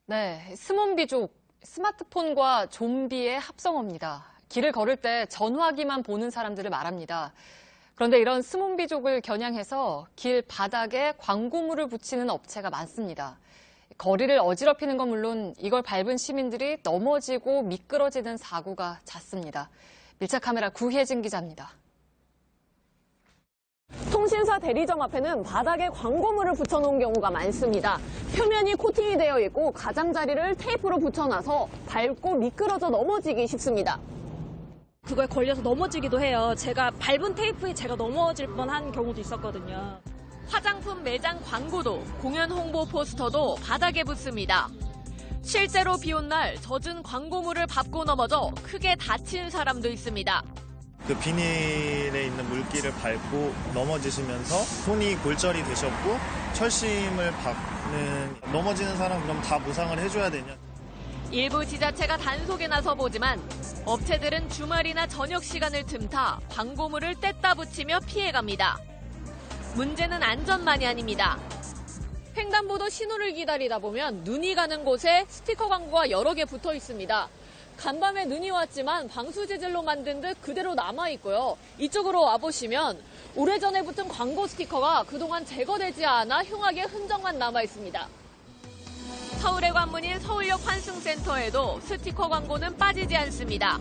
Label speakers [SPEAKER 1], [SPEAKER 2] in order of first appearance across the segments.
[SPEAKER 1] 네, 스몬비족, 스마트폰과 좀비의 합성어입니다. 길을 걸을 때 전화기만 보는 사람들을 말합니다. 그런데 이런 스몬비족을 겨냥해서 길 바닥에 광고물을 붙이는 업체가 많습니다. 거리를 어지럽히는 건 물론 이걸 밟은 시민들이 넘어지고 미끄러지는 사고가 잦습니다. 밀착 카메라 구혜진 기자입니다.
[SPEAKER 2] 통신사 대리점 앞에는 바닥에 광고물을 붙여놓은 경우가 많습니다. 표면이 코팅이 되어 있고 가장자리를 테이프로 붙여놔서 밟고 미끄러져 넘어지기 쉽습니다.
[SPEAKER 3] 그거에 걸려서 넘어지기도 해요. 제가 밟은 테이프에 제가 넘어질 뻔한 경우도 있었거든요.
[SPEAKER 4] 화장품 매장 광고도 공연 홍보 포스터도 바닥에 붙습니다. 실제로 비 온 날 젖은 광고물을 밟고 넘어져 크게 다친 사람도 있습니다.
[SPEAKER 5] 그 비닐에 있는 물기를 밟고 넘어지시면서 손이 골절이 되셨고 철심을 받는 넘어지는 사람 그럼 다 보상을 해줘야 되냐.
[SPEAKER 4] 일부 지자체가 단속에 나서보지만 업체들은 주말이나 저녁 시간을 틈타 광고물을 뗐다 붙이며 피해갑니다. 문제는 안전만이 아닙니다. 횡단보도 신호를 기다리다 보면 눈이 가는 곳에 스티커 광고가 여러 개 붙어 있습니다. 간밤에 눈이 왔지만 방수 재질로 만든 듯 그대로 남아있고요. 이쪽으로 와보시면 오래전에 붙은 광고 스티커가 그동안 제거되지 않아 흉하게 흔적만 남아있습니다. 서울의 관문인 서울역 환승센터에도 스티커 광고는 빠지지 않습니다.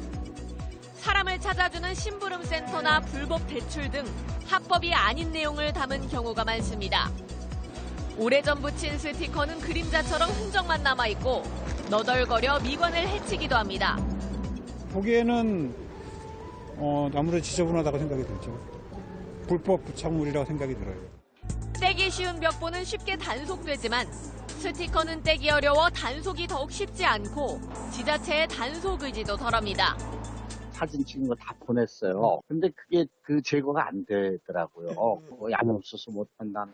[SPEAKER 4] 사람을 찾아주는 심부름센터나 불법 대출 등 합법이 아닌 내용을 담은 경우가 많습니다. 오래전 붙인 스티커는 그림자처럼 흔적만 남아있고 너덜거려 미관을 해치기도 합니다.
[SPEAKER 6] 보기에는 아무래도 지저분하다고 생각이 들죠. 불법 부착물이라고 생각이 들어요.
[SPEAKER 4] 떼기 쉬운 벽보는 쉽게 단속되지만 스티커는 떼기 어려워 단속이 더욱 쉽지 않고 지자체의 단속 의지도 덜합니다.
[SPEAKER 7] 사진 찍은 거 다 보냈어요. 근데 그게 제거가 안 되더라고요. 양이 없어서 못한다는.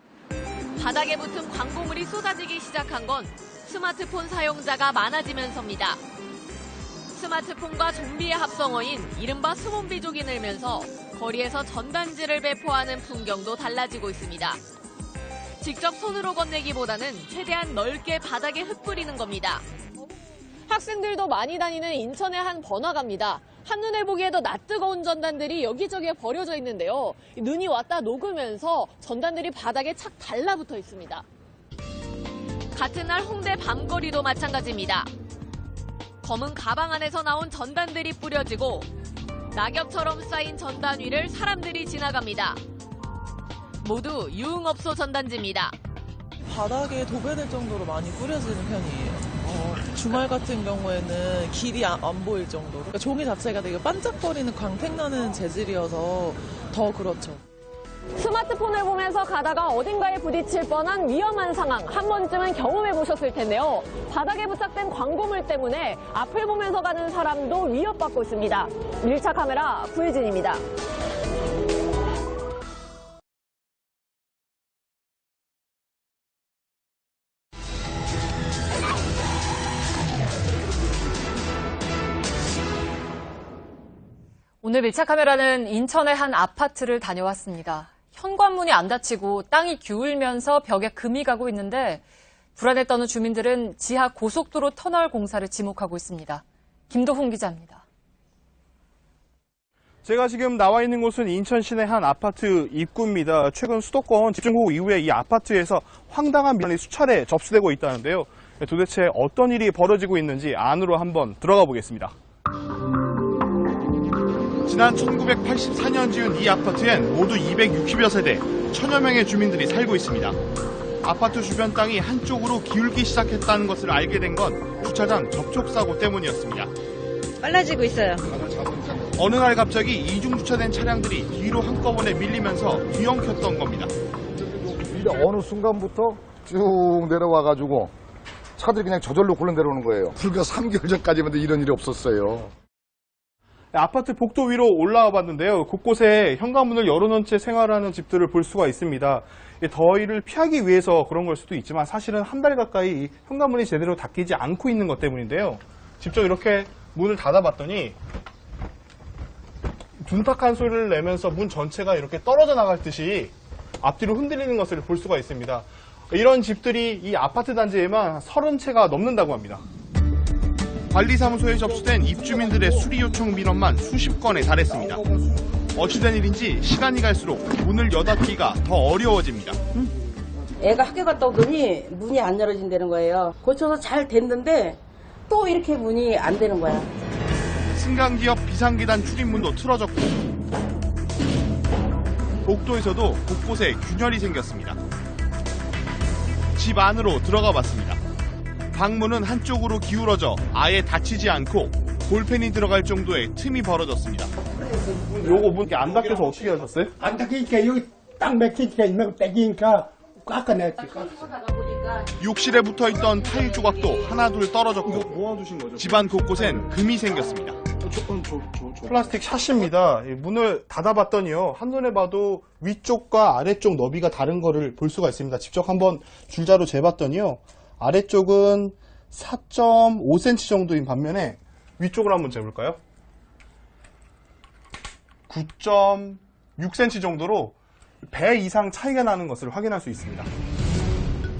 [SPEAKER 4] 바닥에 붙은 광고물이 쏟아지기 시작한 건 스마트폰 사용자가 많아지면서입니다. 스마트폰과 좀비의 합성어인 이른바 스몬비족이 늘면서 거리에서 전단지를 배포하는 풍경도 달라지고 있습니다. 직접 손으로 건네기보다는 최대한 넓게 바닥에 흩뿌리는 겁니다.
[SPEAKER 2] 학생들도 많이 다니는 인천의 한 번화가입니다. 한눈에 보기에도 낯뜨거운 전단들이 여기저기에 버려져 있는데요. 눈이 왔다 녹으면서 전단들이 바닥에 착 달라붙어 있습니다.
[SPEAKER 4] 같은 날 홍대 밤거리도 마찬가지입니다. 검은 가방 안에서 나온 전단들이 뿌려지고 낙엽처럼 쌓인 전단 위를 사람들이 지나갑니다. 모두 유흥업소 전단지입니다.
[SPEAKER 8] 바닥에 도배될 정도로 많이 뿌려지는 편이에요. 주말 같은 경우에는 길이 안 보일 정도로. 그러니까 종이 자체가 되게 반짝거리는 광택나는 재질이어서 더 그렇죠.
[SPEAKER 2] 스마트폰을 보면서 가다가 어딘가에 부딪힐 뻔한 위험한 상황 한 번쯤은 경험해 보셨을 텐데요. 바닥에 부착된 광고물 때문에 앞을 보면서 가는 사람도 위협받고 있습니다. 밀착 카메라 구혜진입니다.
[SPEAKER 1] 오늘 밀착 카메라는 인천의 한 아파트를 다녀왔습니다. 현관문이 안 닫히고 땅이 기울면서 벽에 금이 가고 있는데 불안에 떠는 주민들은 지하 고속도로 터널 공사를 지목하고 있습니다. 김도훈 기자입니다.
[SPEAKER 9] 제가 지금 나와 있는 곳은 인천 시내 한 아파트 입구입니다. 최근 수도권 집중호우 이후에 이 아파트에서 황당한 민원이 수차례 접수되고 있다는데요. 도대체 어떤 일이 벌어지고 있는지 안으로 한번 들어가 보겠습니다. 지난 1984년 지은 이 아파트엔 모두 260여 세대, 1000여 명의 주민들이 살고 있습니다. 아파트 주변 땅이 한쪽으로 기울기 시작했다는 것을 알게 된 건 주차장 접촉사고 때문이었습니다.
[SPEAKER 3] 빨라지고 있어요.
[SPEAKER 9] 어느 날 갑자기 이중 주차된 차량들이 뒤로 한꺼번에 밀리면서 뒤엉켰던 겁니다.
[SPEAKER 10] 어느 순간부터 쭉 내려와가지고 차들이 그냥 저절로 굴러 내려오는 거예요. 불과 3개월 전까지만 해도 이런 일이 없었어요.
[SPEAKER 9] 아파트 복도 위로 올라와 봤는데요. 곳곳에 현관문을 열어놓은 채 생활하는 집들을 볼 수가 있습니다. 더위를 피하기 위해서 그런 걸 수도 있지만 사실은 한 달 가까이 현관문이 제대로 닫히지 않고 있는 것 때문인데요. 직접 이렇게 문을 닫아봤더니 둔탁한 소리를 내면서 문 전체가 이렇게 떨어져 나갈 듯이 앞뒤로 흔들리는 것을 볼 수가 있습니다. 이런 집들이 이 아파트 단지에만 30채가 넘는다고 합니다. 관리사무소에 접수된 입주민들의 수리 요청 민원만 수십 건에 달했습니다. 어찌된 일인지 시간이 갈수록 문을 여닫기가 더 어려워집니다.
[SPEAKER 11] 애가 학교 갔다 오더니 문이 안 열어진다는 거예요. 고쳐서 잘 됐는데 또 이렇게 문이 안 되는 거야.
[SPEAKER 9] 승강기업 비상계단 출입문도 틀어졌고 복도에서도 곳곳에 균열이 생겼습니다. 집 안으로 들어가 봤습니다. 방문은 한쪽으로 기울어져 아예 닫히지 않고 볼펜이 들어갈 정도의 틈이 벌어졌습니다. 요거 문 안 닫혀서 어떻게 하셨어요?
[SPEAKER 12] 안 닫히니까 여기 딱 맥히니까 있는 거 떼기니까 깎아냈지.
[SPEAKER 9] 욕실에 붙어있던 타일 조각도 하나둘 떨어졌고 집안 곳곳엔 금이 생겼습니다. 플라스틱 샷입니다. 문을 닫아봤더니요, 한눈에 봐도 위쪽과 아래쪽 너비가 다른 거를 볼 수가 있습니다. 직접 한번 줄자로 재봤더니요, 아래쪽은 4.5cm 정도인 반면에 위쪽을 한번 재볼까요? 9.6cm 정도로 배 이상 차이가 나는 것을 확인할 수 있습니다.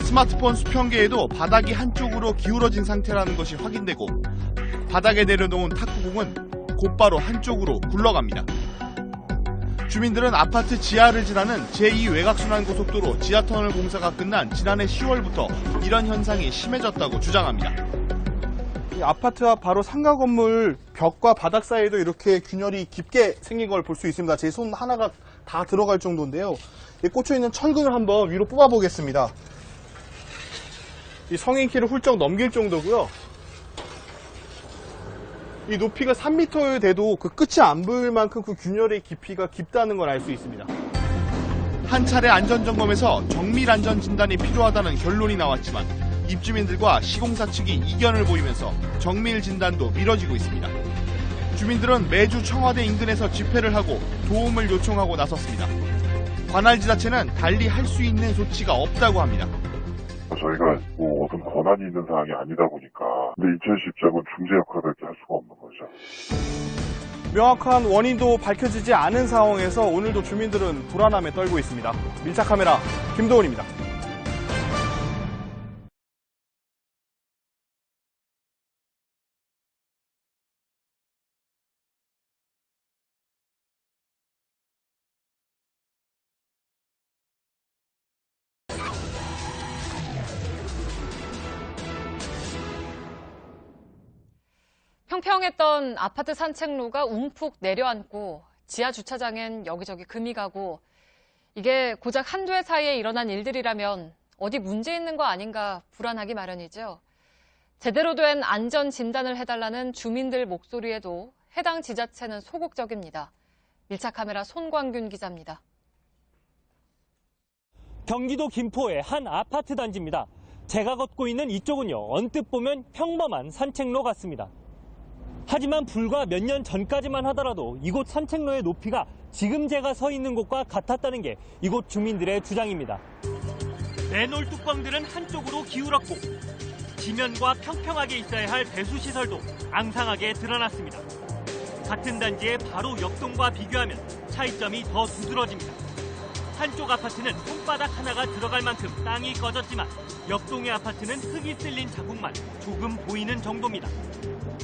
[SPEAKER 9] 스마트폰 수평계에도 바닥이 한쪽으로 기울어진 상태라는 것이 확인되고 바닥에 내려놓은 탁구공은 곧바로 한쪽으로 굴러갑니다. 주민들은 아파트 지하를 지나는 제2외곽순환고속도로 지하터널 공사가 끝난 지난해 10월부터 이런 현상이 심해졌다고 주장합니다. 이 아파트 앞 바로 상가 건물 벽과 바닥 사이에도 이렇게 균열이 깊게 생긴 걸 볼 수 있습니다. 제 손 하나가 다 들어갈 정도인데요. 이 꽂혀있는 철근을 한번 위로 뽑아보겠습니다. 이 성인 키를 훌쩍 넘길 정도고요. 이 높이가 3m 돼도 그 끝이 안 보일 만큼 그 균열의 깊이가 깊다는 걸 알 수 있습니다. 한 차례 안전점검에서 정밀 안전 진단이 필요하다는 결론이 나왔지만 입주민들과 시공사 측이 이견을 보이면서 정밀 진단도 미뤄지고 있습니다. 주민들은 매주 청와대 인근에서 집회를 하고 도움을 요청하고 나섰습니다. 관할지자체는 달리 할 수 있는 조치가 없다고 합니다.
[SPEAKER 13] 저희가 어떤 권한이 있는 사항이 아니다 보니까 근데 인천시장은 중재 역할밖에 할 수가 없는 거죠.
[SPEAKER 9] 명확한 원인도 밝혀지지 않은 상황에서 오늘도 주민들은 불안함에 떨고 있습니다. 밀착 카메라 김도훈입니다.
[SPEAKER 1] 평평했던 아파트 산책로가 움푹 내려앉고 지하 주차장엔 여기저기 금이 가고 이게 고작 한두 해 사이에 일어난 일들이라면 어디 문제 있는 거 아닌가 불안하기 마련이죠. 제대로 된 안전 진단을 해달라는 주민들 목소리에도 해당 지자체는 소극적입니다. 밀착 카메라 손광균 기자입니다.
[SPEAKER 14] 경기도 김포의 한 아파트 단지입니다. 제가 걷고 있는 이쪽은요, 언뜻 보면 평범한 산책로 같습니다. 하지만 불과 몇 년 전까지만 하더라도 이곳 산책로의 높이가 지금 제가 서 있는 곳과 같았다는 게 이곳 주민들의 주장입니다. 맨홀 뚜껑들은 한쪽으로 기울었고 지면과 평평하게 있어야 할 배수시설도 앙상하게 드러났습니다. 같은 단지의 바로 옆동과 비교하면 차이점이 더 두드러집니다. 한쪽 아파트는 손바닥 하나가 들어갈 만큼 땅이 꺼졌지만 옆동의 아파트는 흙이 쓸린 자국만 조금 보이는 정도입니다.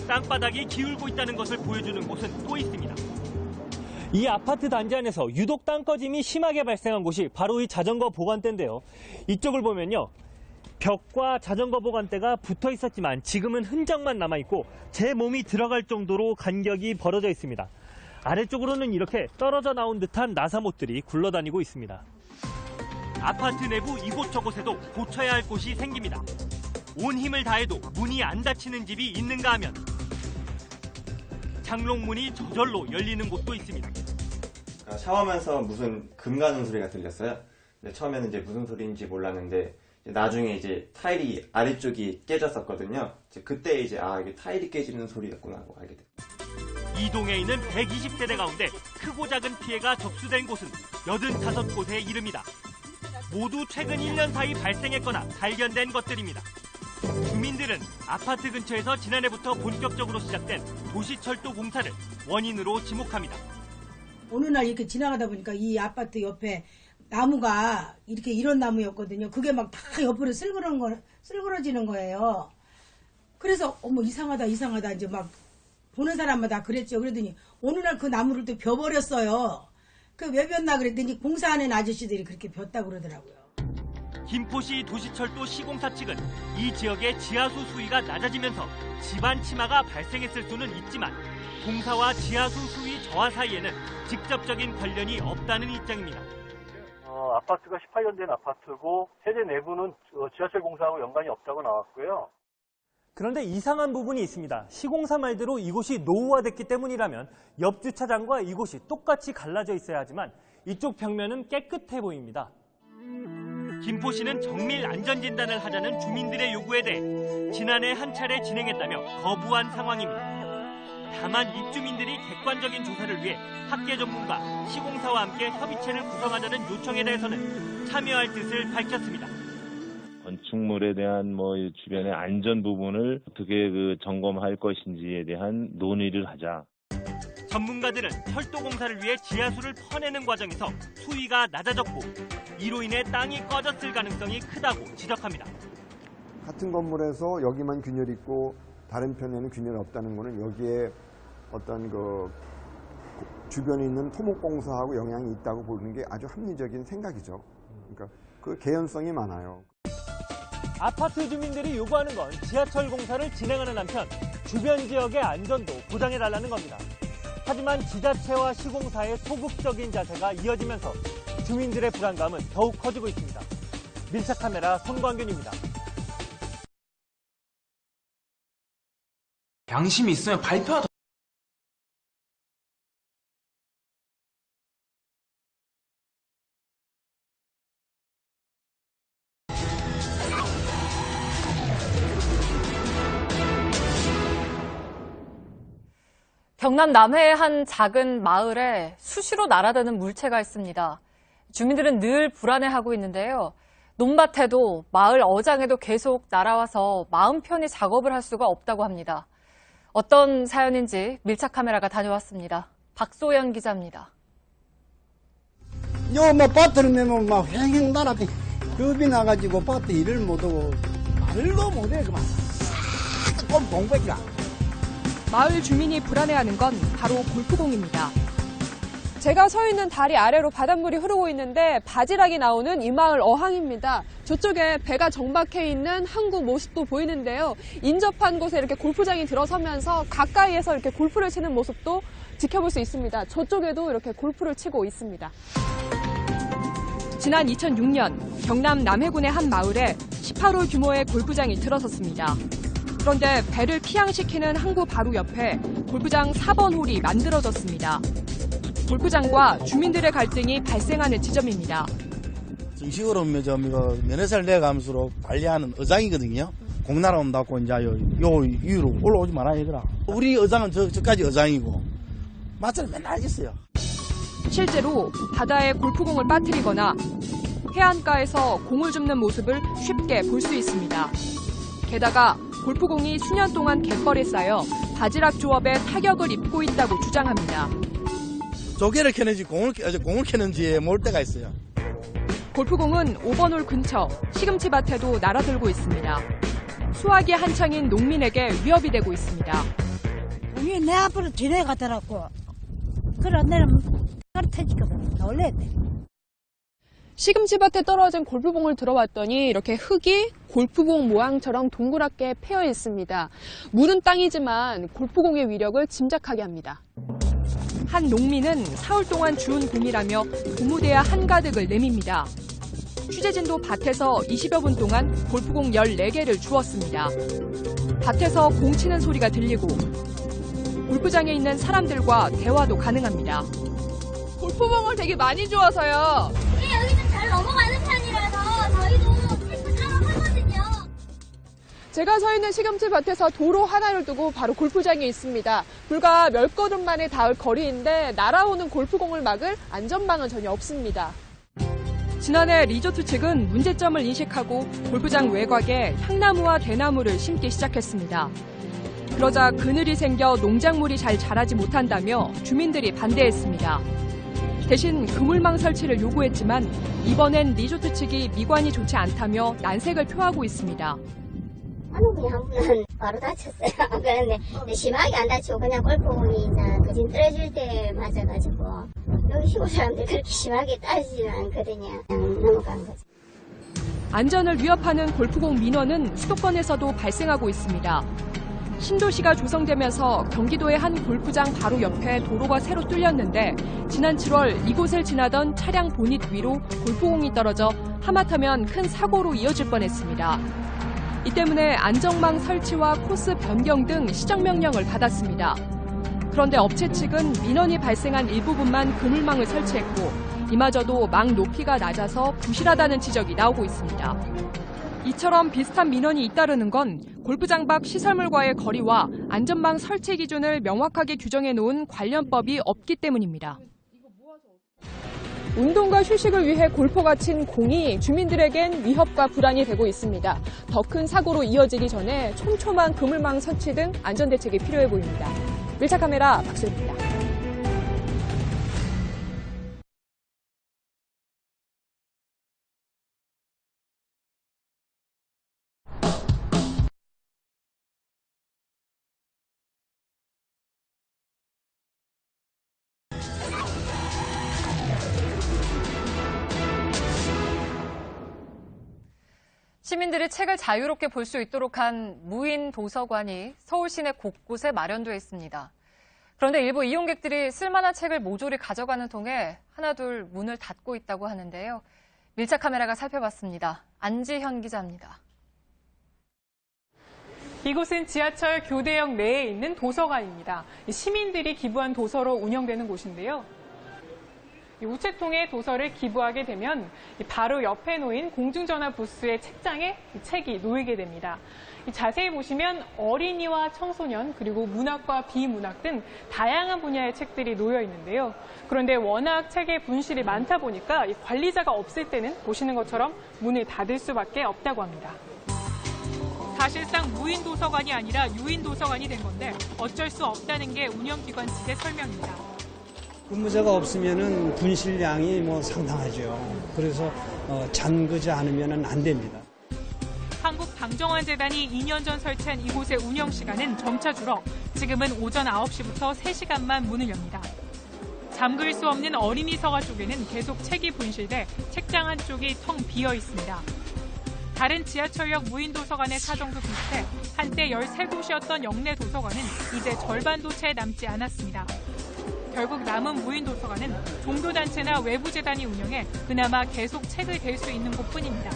[SPEAKER 14] 땅바닥이 기울고 있다는 것을 보여주는 곳은 또 있습니다. 이 아파트 단지 안에서 유독 땅 꺼짐이 심하게 발생한 곳이 바로 이 자전거 보관대인데요. 이쪽을 보면요, 벽과 자전거 보관대가 붙어 있었지만 지금은 흔적만 남아있고 제 몸이 들어갈 정도로 간격이 벌어져 있습니다. 아래쪽으로는 이렇게 떨어져 나온 듯한 나사못들이 굴러다니고 있습니다. 아파트 내부 이곳저곳에도 고쳐야 할 곳이 생깁니다. 온 힘을 다해도 문이 안 닫히는 집이 있는가 하면 장롱문이 저절로 열리는 곳도 있습니다.
[SPEAKER 15] 샤워하면서 무슨 금 가는 소리가 들렸어요. 근데 처음에는 이제 무슨 소리인지 몰랐는데 나중에 이제 타일이 아래쪽이 깨졌었거든요. 그때 이제 이게 타일이 깨지는 소리였구나 하고 알게 됐어요.
[SPEAKER 14] 이 동에 있는 120세대 가운데 크고 작은 피해가 접수된 곳은 85곳에 이릅니다. 모두 최근 1년 사이 발생했거나 발견된 것들입니다. 주민들은 아파트 근처에서 지난해부터 본격적으로 시작된 도시철도 공사를 원인으로 지목합니다.
[SPEAKER 16] 어느 날 이렇게 지나가다 보니까 이 아파트 옆에 나무가 이렇게 이런 나무였거든요. 그게 막 다 옆으로 쓸그러지는 거예요. 그래서 어머 이상하다 이제 막 보는 사람마다 그랬죠. 그러더니 어느 날 그 나무를 또 벼버렸어요. 그 왜 폈나 그랬더니 공사하는 아저씨들이 그렇게 폈다고 그러더라고요.
[SPEAKER 14] 김포시 도시철도 시공사 측은 이 지역의 지하수 수위가 낮아지면서 집안 침하가 발생했을 수는 있지만 공사와 지하수 수위 저하 사이에는 직접적인 관련이 없다는 입장입니다.
[SPEAKER 17] 아파트가 18년 된 아파트고 세대 내부는 지하철 공사하고 연관이 없다고 나왔고요.
[SPEAKER 14] 그런데 이상한 부분이 있습니다. 시공사 말대로 이곳이 노후화됐기 때문이라면 옆 주차장과 이곳이 똑같이 갈라져 있어야 하지만 이쪽 벽면은 깨끗해 보입니다. 김포시는 정밀 안전진단을 하자는 주민들의 요구에 대해 지난해 한 차례 진행했다며 거부한 상황입니다. 다만 입주민들이 객관적인 조사를 위해 학계 전문가, 시공사와 함께 협의체를 구성하자는 요청에 대해서는 참여할 뜻을 밝혔습니다.
[SPEAKER 18] 건축물에 대한 주변의 안전 부분을 어떻게 점검할 것인지에 대한 논의를 하자.
[SPEAKER 14] 전문가들은 철도 공사를 위해 지하수를 퍼내는 과정에서 수위가 낮아졌고 이로 인해 땅이 꺼졌을 가능성이 크다고 지적합니다.
[SPEAKER 19] 같은 건물에서 여기만 균열이 있고 다른 편에는 균열이 없다는 것은 여기에 어떤 주변에 있는 토목공사하고 영향이 있다고 보는 게 아주 합리적인 생각이죠. 그러니까 그 개연성이 많아요.
[SPEAKER 14] 아파트 주민들이 요구하는 건 지하철 공사를 진행하는 한편 주변 지역의 안전도 보장해달라는 겁니다. 하지만 지자체와 시공사의 소극적인 자세가 이어지면서 주민들의 불안감은 더욱 커지고 있습니다. 밀착 카메라 손광균입니다.
[SPEAKER 20] 양심이 있으면 발표하다.
[SPEAKER 1] 경남 남해의 한 작은 마을에 수시로 날아드는 물체가 있습니다. 주민들은 늘 불안해하고 있는데요. 논밭에도 마을 어장에도 계속 날아와서 마음 편히 작업을 할 수가 없다고 합니다. 어떤 사연인지 밀착 카메라가 다녀왔습니다. 박소연 기자입니다.
[SPEAKER 12] 밭을 내면 막 횡행 날아다니 겁이 나가지고 밭에 일을 못하고 말도 못해 그만 싹 공백이라.
[SPEAKER 21] 마을 주민이 불안해하는 건 바로 골프공입니다. 제가 서 있는 다리 아래로 바닷물이 흐르고 있는데 바지락이 나오는 이 마을 어항입니다. 저쪽에 배가 정박해 있는 항구 모습도 보이는데요. 인접한 곳에 이렇게 골프장이 들어서면서 가까이에서 이렇게 골프를 치는 모습도 지켜볼 수 있습니다. 저쪽에도 이렇게 골프를 치고 있습니다. 지난 2006년 경남 남해군의 한 마을에 18홀 규모의 골프장이 들어섰습니다. 그런데 배를 피항시키는 항구 바로 옆에 골프장 4번 홀이 만들어졌습니다. 골프장과 주민들의 갈등이 발생하는 지점입니다.
[SPEAKER 22] 정식으로 면회사를 내가면서 관리하는 어장이거든요. 공 날아온다고 이제 요 위로 올라오지 말아야 되더라. 우리 어장은 저까지 어장이고 마찰이 맨날 있어요.
[SPEAKER 21] 실제로 바다에 골프공을 빠뜨리거나 해안가에서 공을 줍는 모습을 쉽게 볼 수 있습니다. 게다가 골프공이 수년 동안 갯벌에 쌓여 바지락 조업에 타격을 입고 있다고 주장합니다.
[SPEAKER 22] 조개를 캐는지 공을 캐는지 모를 때가 있어요.
[SPEAKER 21] 골프공은 5번 홀 근처 시금치 밭에도 날아들고 있습니다. 수확이 한창인 농민에게 위협이 되고 있습니다.
[SPEAKER 23] 공이 내 앞으로 지나가더라고. 그래 내는 터지거든. 놀래야 돼.
[SPEAKER 21] 시금치밭에 떨어진 골프공을 들어왔더니 이렇게 흙이 골프공 모양처럼 동그랗게 패여 있습니다. 물은 땅이지만 골프공의 위력을 짐작하게 합니다. 한 농민은 사흘 동안 주운 공이라며 고무대야 한가득을 내밉니다. 취재진도 밭에서 20여 분 동안 골프공 14개를 주웠습니다. 밭에서 공 치는 소리가 들리고 골프장에 있는 사람들과 대화도 가능합니다. 골프공을 되게 많이 주워서요.
[SPEAKER 24] 여기는 잘 넘어가는 편이라서 저희도 골프 따로 하거든요.
[SPEAKER 21] 제가 서 있는 시금치 밭에서 도로 하나를 두고 바로 골프장이 있습니다. 불과 몇 걸음 만에 닿을 거리인데 날아오는 골프공을 막을 안전망은 전혀 없습니다. 지난해 리조트 측은 문제점을 인식하고 골프장 외곽에 향나무와 대나무를 심기 시작했습니다. 그러자 그늘이 생겨 농작물이 잘 자라지 못한다며 주민들이 반대했습니다. 대신 그물망 설치를 요구했지만 이번엔 리조트 측이 미관이 좋지 않다며 난색을 표하고 있습니다.
[SPEAKER 24] 어느 분이 한 분은 바로 다쳤어요. 그런데 심하게 안 다치고 그냥 골프공이 그진 떨어질 때 맞아가지고 여기 시골 사람들 그렇게 심하게 따지지는 않거든요. 그냥 넘어간 거죠.
[SPEAKER 21] 안전을 위협하는 골프공 민원은 수도권에서도 발생하고 있습니다. 신도시가 조성되면서 경기도의 한 골프장 바로 옆에 도로가 새로 뚫렸는데 지난 7월 이곳을 지나던 차량 보닛 위로 골프공이 떨어져 하마터면 큰 사고로 이어질 뻔했습니다. 이 때문에 안전망 설치와 코스 변경 등 시정명령을 받았습니다. 그런데 업체 측은 민원이 발생한 일부분만 그물망을 설치했고 이마저도 망 높이가 낮아서 부실하다는 지적이 나오고 있습니다. 이처럼 비슷한 민원이 잇따르는 건 골프장 밖 시설물과의 거리와 안전망 설치 기준을 명확하게 규정해 놓은 관련법이 없기 때문입니다. 운동과 휴식을 위해 골퍼가 친 공이 주민들에겐 위협과 불안이 되고 있습니다. 더 큰 사고로 이어지기 전에 촘촘한 그물망 설치 등 안전대책이 필요해 보입니다. 밀착카메라 박수입니다.
[SPEAKER 1] 시민들이 책을 자유롭게 볼 수 있도록 한 무인 도서관이 서울 시내 곳곳에 마련되어 있습니다. 그런데 일부 이용객들이 쓸만한 책을 모조리 가져가는 통에 하나둘 문을 닫고 있다고 하는데요. 밀착 카메라가 살펴봤습니다. 안지현 기자입니다.
[SPEAKER 5] 이곳은 지하철 교대역 내에 있는 도서관입니다. 시민들이 기부한 도서로 운영되는 곳인데요. 우체통에 도서를 기부하게 되면 바로 옆에 놓인 공중전화 부스의 책장에 책이 놓이게 됩니다. 자세히 보시면 어린이와 청소년 그리고 문학과 비문학 등 다양한 분야의 책들이 놓여 있는데요. 그런데 워낙 책의 분실이 많다 보니까 관리자가 없을 때는 보시는 것처럼 문을 닫을 수밖에 없다고 합니다. 사실상 무인 도서관이 아니라 유인 도서관이 된 건데 어쩔 수 없다는 게 운영기관 측의 설명입니다.
[SPEAKER 12] 근무자가 없으면은 분실량이 상당하죠. 그래서 잠그지 않으면은 안 됩니다.
[SPEAKER 5] 한국방정환재단이 2년 전 설치한 이곳의 운영 시간은 점차 줄어 지금은 오전 9시부터 3시간만 문을 엽니다. 잠글 수 없는 어린이 서가 쪽에는 계속 책이 분실돼 책장 한쪽이 텅 비어 있습니다. 다른 지하철역 무인 도서관의 사정도 비슷해 한때 13곳이었던 역내 도서관은 이제 절반도 채 남지 않았습니다. 결국 남은 무인 도서관은 종교단체나 외부재단이 운영해 그나마 계속 책을 댈 수 있는 곳뿐입니다.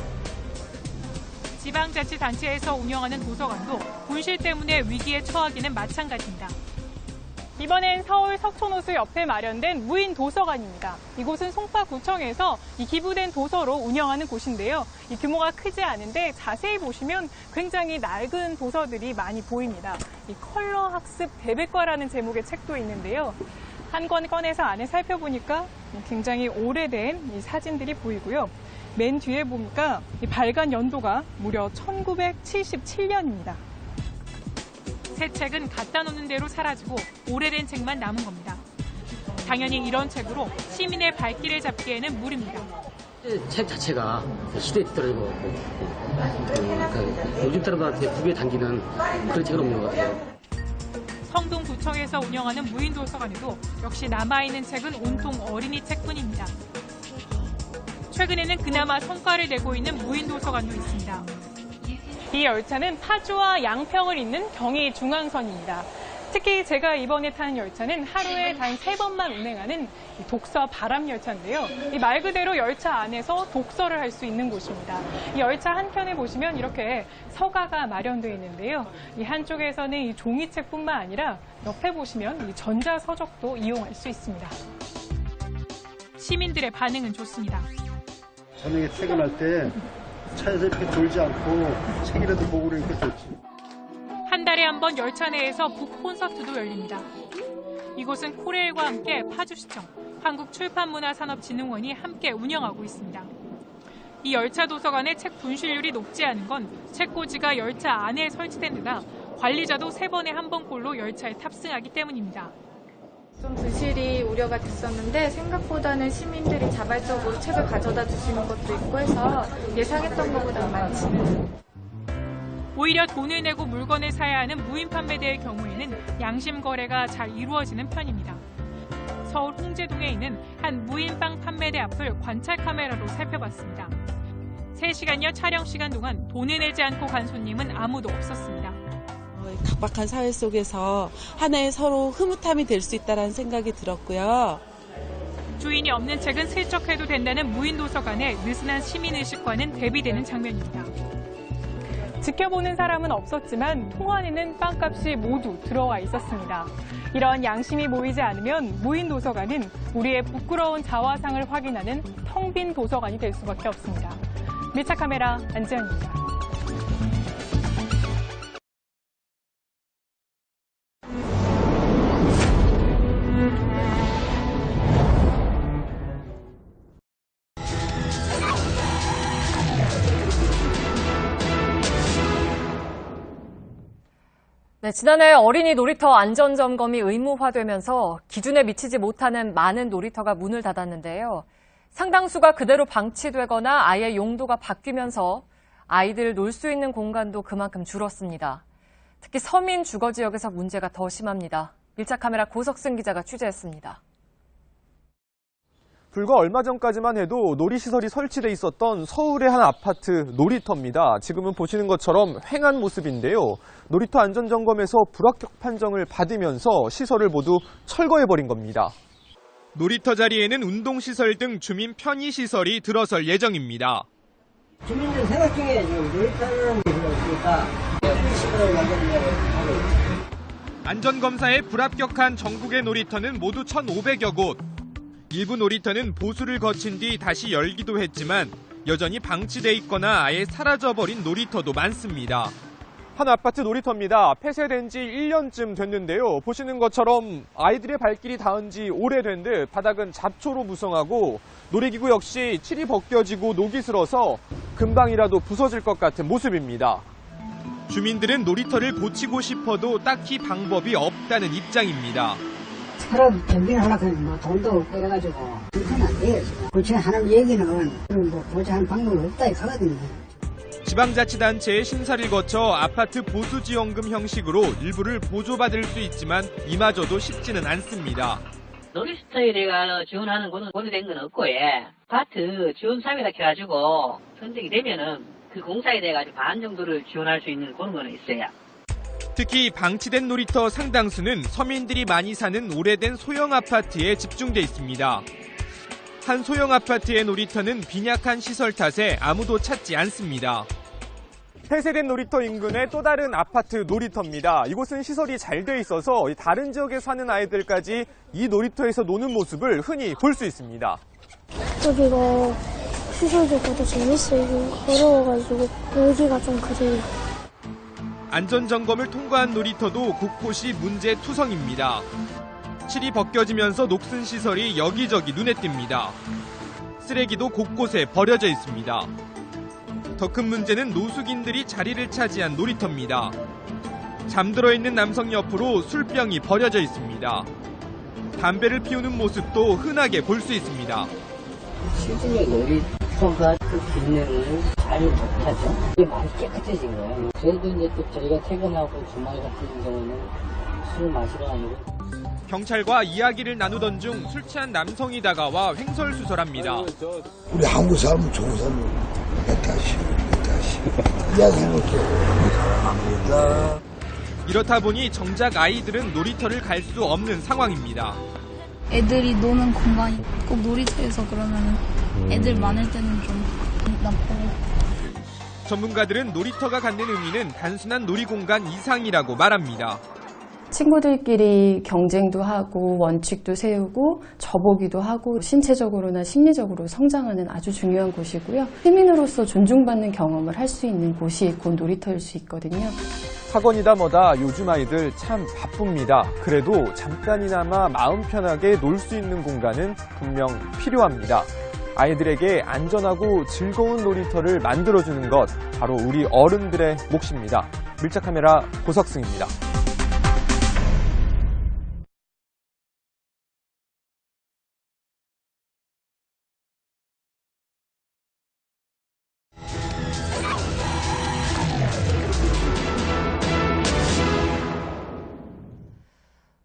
[SPEAKER 5] 지방자치단체에서 운영하는 도서관도 분실 때문에 위기에 처하기는 마찬가지입니다. 이번엔 서울 석촌호수 옆에 마련된 무인 도서관입니다. 이곳은 송파구청에서 기부된 도서로 운영하는 곳인데요. 이 규모가 크지 않은데 자세히 보시면 굉장히 낡은 도서들이 많이 보입니다. 이 컬러 학습 대백과라는 제목의 책도 있는데요. 한 권 꺼내서 안에 살펴보니까 굉장히 오래된 이 사진들이 보이고요. 맨 뒤에 보니까 이 발간 연도가 무려 1977년입니다. 새 책은 갖다 놓는 대로 사라지고 오래된 책만 남은 겁니다. 당연히 이런 책으로 시민의 발길을 잡기에는 무리입니다.
[SPEAKER 6] 책 자체가 시대에 뒤떨어지고 요즘 사람들한테 구비에 당기는 그런 책은 없는 것 같아요.
[SPEAKER 5] 성동구청에서 운영하는 무인 도서관에도 역시 남아있는 책은 온통 어린이 책뿐입니다. 최근에는 그나마 성과를 내고 있는 무인 도서관도 있습니다. 이 열차는 파주와 양평을 잇는 경의중앙선입니다. 특히 제가 이번에 타는 열차는 하루에 단 3번만 운행하는 독서 바람 열차인데요. 이 말 그대로 열차 안에서 독서를 할 수 있는 곳입니다. 이 열차 한켠에 보시면 이렇게 서가가 마련되어 있는데요. 이 한쪽에서는 이 종이책뿐만 아니라 옆에 보시면 이 전자서적도 이용할 수 있습니다. 시민들의 반응은 좋습니다.
[SPEAKER 7] 저녁에 퇴근할 때 차에서 이렇게 졸지 않고 책이라도 보고 그러니까 좋지.
[SPEAKER 5] 한 달에 한 번 열차 내에서 북 콘서트도 열립니다. 이곳은 코레일과 함께 파주시청, 한국출판문화산업진흥원이 함께 운영하고 있습니다. 이 열차 도서관의 책 분실률이 높지 않은 건 책꽂이가 열차 안에 설치된 데다 관리자도 3번에 한 번꼴로 열차에 탑승하기 때문입니다.
[SPEAKER 2] 좀 부실이 우려가 됐었는데 생각보다는 시민들이 자발적으로 책을 가져다 주시는 것도 있고 해서 예상했던 것보다 많지는.
[SPEAKER 5] 오히려 돈을 내고 물건을 사야 하는 무인 판매대의 경우에는 양심 거래가 잘 이루어지는 편입니다. 서울 홍제동에 있는 한 무인빵 판매대 앞을 관찰 카메라로 살펴봤습니다. 3시간여 촬영 시간 동안 돈을 내지 않고 간 손님은 아무도 없었습니다.
[SPEAKER 4] 각박한 사회 속에서 하나의 서로 흐뭇함이 될 수 있다는 생각이 들었고요.
[SPEAKER 5] 주인이 없는 책은 슬쩍해도 된다는 무인 도서관에 느슨한 시민의식과는 대비되는 장면입니다. 지켜보는 사람은 없었지만 통 안에는 빵값이 모두 들어와 있었습니다. 이런 양심이 모이지 않으면 무인 도서관은 우리의 부끄러운 자화상을 확인하는 텅 빈 도서관이 될 수밖에 없습니다. 밀착 카메라 안지연입니다.
[SPEAKER 1] 네, 지난해 어린이 놀이터 안전점검이 의무화되면서 기준에 미치지 못하는 많은 놀이터가 문을 닫았는데요. 상당수가 그대로 방치되거나 아예 용도가 바뀌면서 아이들 놀 수 있는 공간도 그만큼 줄었습니다. 특히 서민 주거 지역에서 문제가 더 심합니다. 밀착 카메라 고석승 기자가 취재했습니다.
[SPEAKER 8] 불과 얼마 전까지만 해도 놀이시설이 설치돼 있었던 서울의 한 아파트 놀이터입니다. 지금은 보시는 것처럼 횡한 모습인데요. 놀이터 안전점검에서 불합격 판정을 받으면서 시설을 모두 철거해버린 겁니다.
[SPEAKER 20] 놀이터 자리에는 운동시설 등 주민 편의시설이 들어설 예정입니다.
[SPEAKER 25] 주민들 생각 중에 놀이터는 있으니까 편의시설을 만들려고 하고 있습니다.
[SPEAKER 20] 안전검사에 불합격한 전국의 놀이터는 모두 1,500여 곳. 일부 놀이터는 보수를 거친 뒤 다시 열기도 했지만 여전히 방치돼 있거나 아예 사라져버린 놀이터도 많습니다.
[SPEAKER 8] 한 아파트 놀이터입니다. 폐쇄된 지 1년쯤 됐는데요. 보시는 것처럼 아이들의 발길이 닿은 지 오래된 듯 바닥은 잡초로 무성하고 놀이기구 역시 칠이 벗겨지고 녹이 슬어서 금방이라도 부서질 것 같은 모습입니다.
[SPEAKER 20] 주민들은 놀이터를 고치고 싶어도 딱히 방법이 없다는 입장입니다.
[SPEAKER 25] 사람 경비를 하려고 하면 뭐 돈도 없고 이래가지고 그건 안 돼요 지금. 고쳐하는 얘기는 뭐 고쳐하는 방법이 없다 이거거든요.
[SPEAKER 20] 지방자치단체의 심사를 거쳐 아파트 보수지원금 형식으로 일부를 보조받을 수 있지만 이마저도 쉽지는 않습니다.
[SPEAKER 26] 놀이터에 내가 지원하는 거는 오래된 건 없고, 아파트 지원사업이라 해가지고 선정이 되면은 그 공사에 대해 가지고 반 정도를 지원할 수 있는 그런 거는 있어요.
[SPEAKER 20] 특히 방치된 놀이터 상당수는 서민들이 많이 사는 오래된 소형 아파트에 집중돼 있습니다. 한 소형 아파트의 놀이터는 빈약한 시설 탓에 아무도 찾지 않습니다.
[SPEAKER 8] 폐쇄된 놀이터 인근의 또 다른 아파트 놀이터입니다. 이곳은 시설이 잘 돼 있어서 다른 지역에 사는 아이들까지 이 놀이터에서 노는 모습을 흔히 볼 수 있습니다.
[SPEAKER 27] 여기가 시설도 그것도 재밌어요. 어려워가지고 여기가 좀 그래요.
[SPEAKER 20] 안전점검을 통과한 놀이터도 곳곳이 문제투성입니다. 칠이 벗겨지면서 녹슨 시설이 여기저기 눈에 띕니다. 쓰레기도 곳곳에 버려져 있습니다. 더 큰 문제는 노숙인들이 자리를 차지한 놀이터입니다. 잠들어 있는 남성 옆으로 술병이 버려져 있습니다. 담배를 피우는 모습도 흔하게 볼 수 있습니다.
[SPEAKER 25] 실제 놀이터가 그 기능을 잘 못하죠. 이게 많이 깨끗해진 거예요. 그래도 이제 또 저희가 퇴근하고 주말 같은 경우는 술 마시러 가는
[SPEAKER 20] 경찰과 이야기를 나누던 중 술 취한 남성이 다가와 횡설수설합니다.
[SPEAKER 10] 우리 한국 사람은 좋은 사람은 메타시 이야기해볼게요.
[SPEAKER 20] 이렇다 보니 정작 아이들은 놀이터를 갈 수 없는 상황입니다.
[SPEAKER 28] 애들이 노는 공간이 꼭 놀이터에서 그러면 애들 많을 때는 좀 나쁘고.
[SPEAKER 20] 전문가들은 놀이터가 갖는 의미는 단순한 놀이공간 이상이라고 말합니다.
[SPEAKER 29] 친구들끼리 경쟁도 하고 원칙도 세우고 저보기도 하고 신체적으로나 심리적으로 성장하는 아주 중요한 곳이고요. 시민으로서 존중받는 경험을 할 수 있는 곳이 곧 놀이터일 수 있거든요.
[SPEAKER 8] 학원이다 뭐다 요즘 아이들 참 바쁩니다. 그래도 잠깐이나마 마음 편하게 놀 수 있는 공간은 분명 필요합니다. 아이들에게 안전하고 즐거운 놀이터를 만들어주는 것 바로 우리 어른들의 몫입니다. 밀착 카메라 고석승입니다.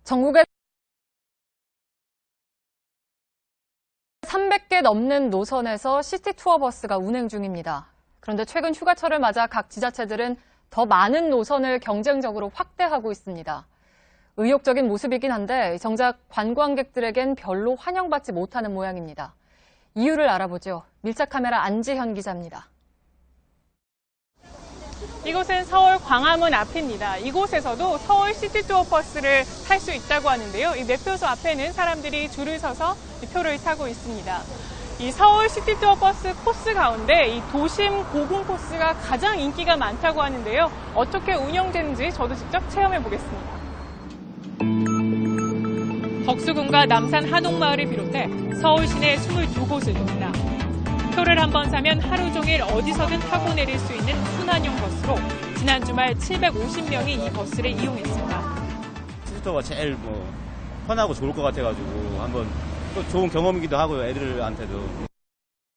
[SPEAKER 1] 전국에 300개 넘는 노선에서 시티투어 버스가 운행 중입니다. 그런데 최근 휴가철을 맞아 각 지자체들은 더 많은 노선을 경쟁적으로 확대하고 있습니다. 의욕적인 모습이긴 한데 정작 관광객들에겐 별로 환영받지 못하는 모양입니다. 이유를 알아보죠. 밀착 카메라 안지현 기자입니다.
[SPEAKER 5] 이곳은 서울 광화문 앞입니다. 이곳에서도 서울 시티투어 버스를 탈 수 있다고 하는데요. 이 매표소 앞에는 사람들이 줄을 서서 표를 사고 있습니다. 이 서울 시티투어 버스 코스 가운데 이 도심 고궁 코스가 가장 인기가 많다고 하는데요. 어떻게 운영되는지 저도 직접 체험해 보겠습니다. 덕수궁과 남산 한옥마을을 비롯해 서울 시내 22곳을 돕니다. 표를 한번 사면 하루 종일 어디서든 타고 내릴 수 있는 순환형 버스로 지난 주말 750명이 이 버스를 이용했습니다.
[SPEAKER 3] 시티투어가 제일 편하고 좋을 것 같아가지고 한번 또 좋은 경험이기도 하고요, 애들한테도.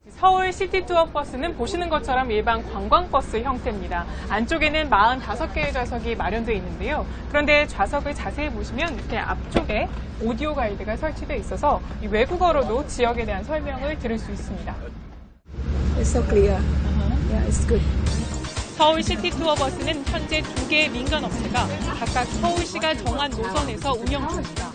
[SPEAKER 5] 서울 시티투어 버스는 보시는 것처럼 일반 관광버스 형태입니다. 안쪽에는 45개의 좌석이 마련되어 있는데요. 그런데 좌석을 자세히 보시면 이렇게 앞쪽에 오디오 가이드가 설치되어 있어서 이 외국어로도 지역에 대한 설명을 들을 수 있습니다.
[SPEAKER 9] It's so clear. Yeah, it's good.
[SPEAKER 5] 서울 시티투어 버스는 현재 2개의 민간 업체가 각각 서울시가 정한 노선에서 운영 중입니다.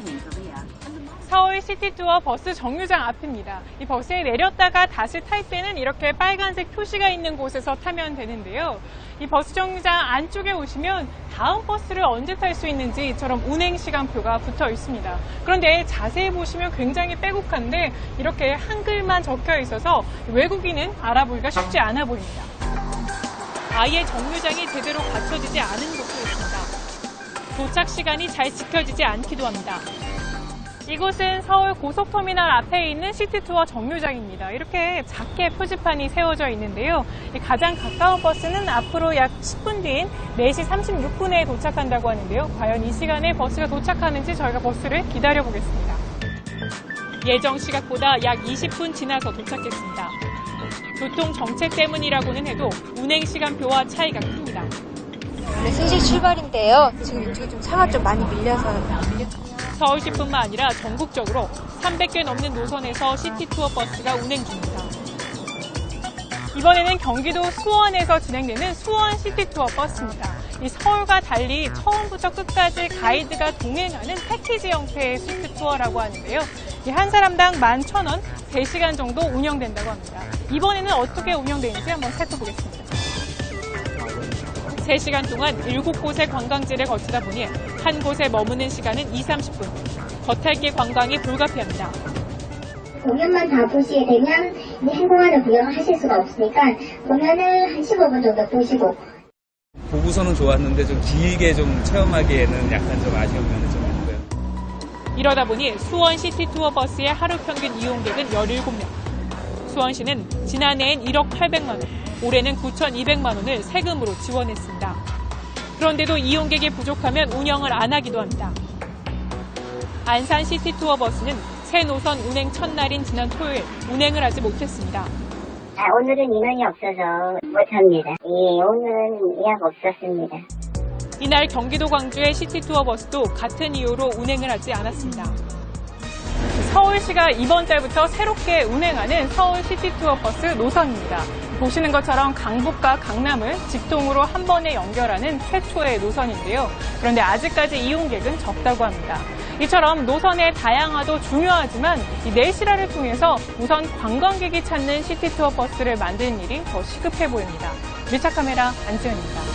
[SPEAKER 5] 서울 시티투어 버스 정류장 앞입니다. 이 버스에 내렸다가 다시 탈 때는 이렇게 빨간색 표시가 있는 곳에서 타면 되는데요. 이 버스 정류장 안쪽에 오시면 다음 버스를 언제 탈 수 있는지 이처럼 운행 시간표가 붙어 있습니다. 그런데 자세히 보시면 굉장히 빼곡한데 이렇게 한글만 적혀 있어서 외국인은 알아보기가 쉽지 않아 보입니다. 아예 정류장이 제대로 갖춰지지 않은 곳도 있습니다. 도착 시간이 잘 지켜지지 않기도 합니다. 이곳은 서울 고속터미널 앞에 있는 시티투어 정류장입니다. 이렇게 작게 표지판이 세워져 있는데요. 가장 가까운 버스는 앞으로 약 10분 뒤인 4시 36분에 도착한다고 하는데요. 과연 이 시간에 버스가 도착하는지 저희가 버스를 기다려보겠습니다. 예정 시각보다 약 20분 지나서 도착했습니다. 교통 정체 때문이라고는 해도 운행 시간표와 차이가 큽니다.
[SPEAKER 11] 원래 3시 출발인데요. 지금 이쪽에 좀 차가 좀 많이 밀려서.
[SPEAKER 5] 서울시뿐만 아니라 전국적으로 300개 넘는 노선에서 시티투어 버스가 운행 중입니다. 이번에는 경기도 수원에서 진행되는 수원 시티투어 버스입니다. 이 서울과 달리 처음부터 끝까지 가이드가 동행하는 패키지 형태의 시티투어라고 하는데요. 한 사람당 11,000원, 3시간 정도 운영된다고 합니다. 이번에는 어떻게 운영되는지 한번 살펴보겠습니다. 3시간 동안 7곳의 관광지를 거치다 보니 한 곳에 머무는 시간은 20-30분. 겉핥기 관광이 불가피합니다.
[SPEAKER 24] 공연만 다 보시게 되면 행궁하는 구경을 하실 수가 없으니까 공연을 한 15분 정도 보시고.
[SPEAKER 13] 보고서는 좋았는데 좀 길게 좀 체험하기에는 약간 좀 아쉬운 면이 좀 있고요.
[SPEAKER 5] 이러다 보니 수원 시티투어 버스의 하루 평균 이용객은 17명. 수원시는 지난해엔 1억 800만 원, 올해는 9,200만 원을 세금으로 지원했습니다. 그런데도 이용객이 부족하면 운영을 안 하기도 합니다. 안산 시티투어 버스는 새 노선 운행 첫날인 지난 토요일 운행을 하지 못했습니다.
[SPEAKER 24] 오늘은 인원이 없어서 못합니다. 오늘은 예약 없었습니다.
[SPEAKER 5] 이날 경기도 광주의 시티투어 버스도 같은 이유로 운행을 하지 않았습니다. 서울시가 이번 달부터 새롭게 운행하는 서울 시티투어 버스 노선입니다. 보시는 것처럼 강북과 강남을 직통으로 한 번에 연결하는 최초의 노선인데요. 그런데 아직까지 이용객은 적다고 합니다. 이처럼 노선의 다양화도 중요하지만 이 내실화를 통해서 우선 관광객이 찾는 시티투어 버스를 만드는 일이 더 시급해 보입니다. 밀착 카메라 안지현입니다.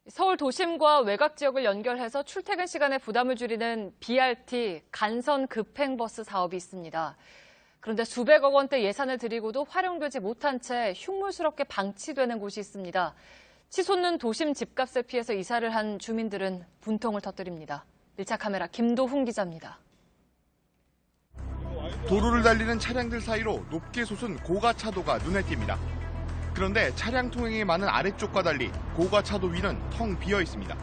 [SPEAKER 1] 서울 도심과 외곽 지역을 연결해서 출퇴근 시간에 부담을 줄이는 BRT 간선 급행버스 사업이 있습니다. 그런데 수백억 원대 예산을 들이고도 활용되지 못한 채 흉물스럽게 방치되는 곳이 있습니다. 치솟는 도심 집값에 피해서 이사를 한 주민들은 분통을 터뜨립니다. 밀착 카메라 김도훈 기자입니다.
[SPEAKER 14] 도로를 달리는 차량들 사이로 높게 솟은 고가차도가 눈에 띕니다. 그런데 차량 통행이 많은 아래쪽과 달리 고가차도 위는 텅 비어 있습니다.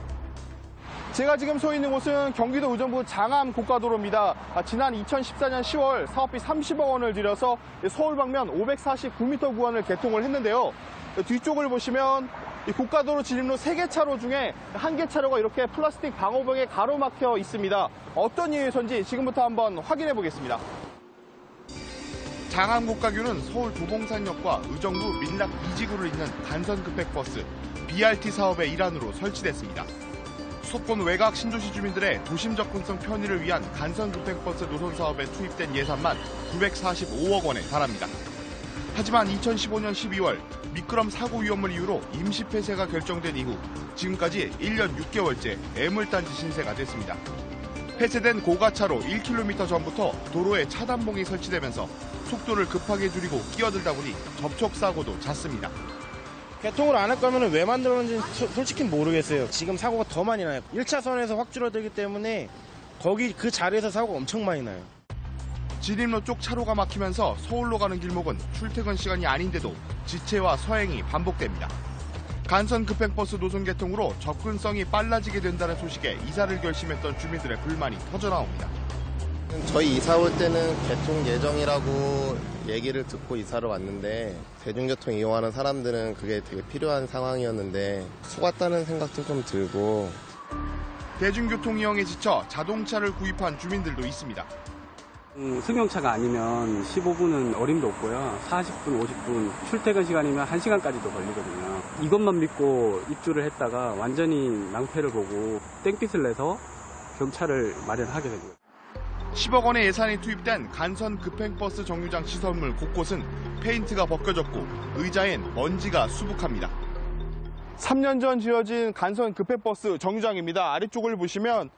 [SPEAKER 15] 제가 지금 서 있는 곳은 경기도 의정부 장암 고가도로입니다. 지난 2014년 10월 사업비 30억 원을 들여서 서울 방면 549m 구간을 개통을 했는데요. 뒤쪽을 보시면 이 고가도로 진입로 3개 차로 중에 1개 차로가 이렇게 플라스틱 방호벽에 가로막혀 있습니다. 어떤 이유에서인지 지금부터 한번 확인해 보겠습니다.
[SPEAKER 14] 장암 고가교는 서울 도봉산역과 의정부 민락 2지구를 잇는 간선급행버스 BRT 사업의 일환으로 설치됐습니다. 수도권 외곽 신도시 주민들의 도심 접근성 편의를 위한 간선급행버스 노선 사업에 투입된 예산만 945억 원에 달합니다. 하지만 2015년 12월 미끄럼 사고 위험을 이유로 임시 폐쇄가 결정된 이후 지금까지 1년 6개월째 애물단지 신세가 됐습니다. 폐쇄된 고가차로 1km 전부터 도로에 차단봉이 설치되면서 속도를 급하게 줄이고 끼어들다 보니 접촉사고도 잦습니다.
[SPEAKER 16] 개통을 안 할 거면 왜 만들었는지 솔직히 모르겠어요. 지금 사고가 더 많이 나요. 1차선에서 확 줄어들기 때문에 거기 그 자리에서 사고가 엄청 많이 나요.
[SPEAKER 14] 진입로 쪽 차로가 막히면서 서울로 가는 길목은 출퇴근 시간이 아닌데도 지체와 서행이 반복됩니다. 간선 급행버스 노선 개통으로 접근성이 빨라지게 된다는 소식에 이사를 결심했던 주민들의 불만이 터져나옵니다.
[SPEAKER 17] 저희 이사 올 때는 개통 예정이라고 얘기를 듣고 이사를 왔는데 대중교통 이용하는 사람들은 그게 되게 필요한 상황이었는데 속았다는 생각도 좀 들고.
[SPEAKER 14] 대중교통 이용에 지쳐 자동차를 구입한 주민들도 있습니다.
[SPEAKER 18] 승용차가 아니면 15분은 어림도 없고요. 40분, 50분, 출퇴근 시간이면 1시간까지도 걸리거든요. 이것만 믿고 입주를 했다가 완전히 낭패를 보고 땡빛을 내서 경차를 마련하게 된 거예요.
[SPEAKER 14] 10억 원의 예산이 투입된 간선 급행버스 정류장 시설물 곳곳은 페인트가 벗겨졌고 의자엔 먼지가 수북합니다.
[SPEAKER 15] 3년 전 지어진 간선 급행버스 정류장입니다. 아래쪽을 보시면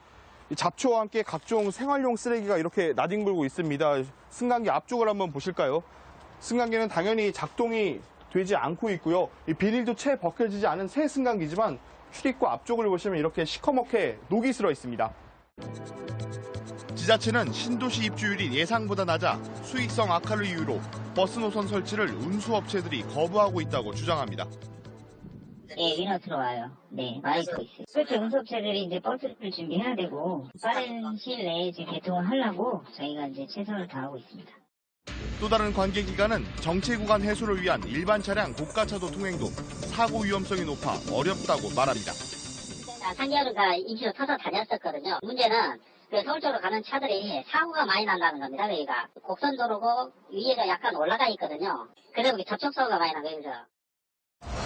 [SPEAKER 15] 잡초와 함께 각종 생활용 쓰레기가 이렇게 나뒹굴고 있습니다. 승강기 앞쪽을 한번 보실까요? 승강기는 당연히 작동이 되지 않고 있고요. 이 비닐도 채 벗겨지지 않은 새 승강기지만 출입구 앞쪽을 보시면 이렇게 시커멓게 녹이 슬어 있습니다.
[SPEAKER 14] 지자체는 신도시 입주율이 예상보다 낮아 수익성 악화를 이유로 버스 노선 설치를 운수업체들이 거부하고 있다고 주장합니다.
[SPEAKER 24] 네, 위너 들어와요. 네, 많이 더 있어요. 그렇죠. 운수업체들이 이제 버스를 준비해야 되고 빠른 시일 내에 이제 개통을 하려고 저희가 이제 최선을 다하고 있습니다.
[SPEAKER 14] 또 다른 관계기관은 정체 구간 해소를 위한 일반 차량 고가차도 통행도 사고 위험성이 높아 어렵다고 말합니다.
[SPEAKER 24] 3개월간 임시로 타서 다녔었거든요. 문제는 서울 쪽으로 가는 차들이 사고가 많이 난다는 겁니다. 여기가 곡선도로고 위에가 약간 올라가 있거든요. 그래서 접촉사고가 많이 난 거예요.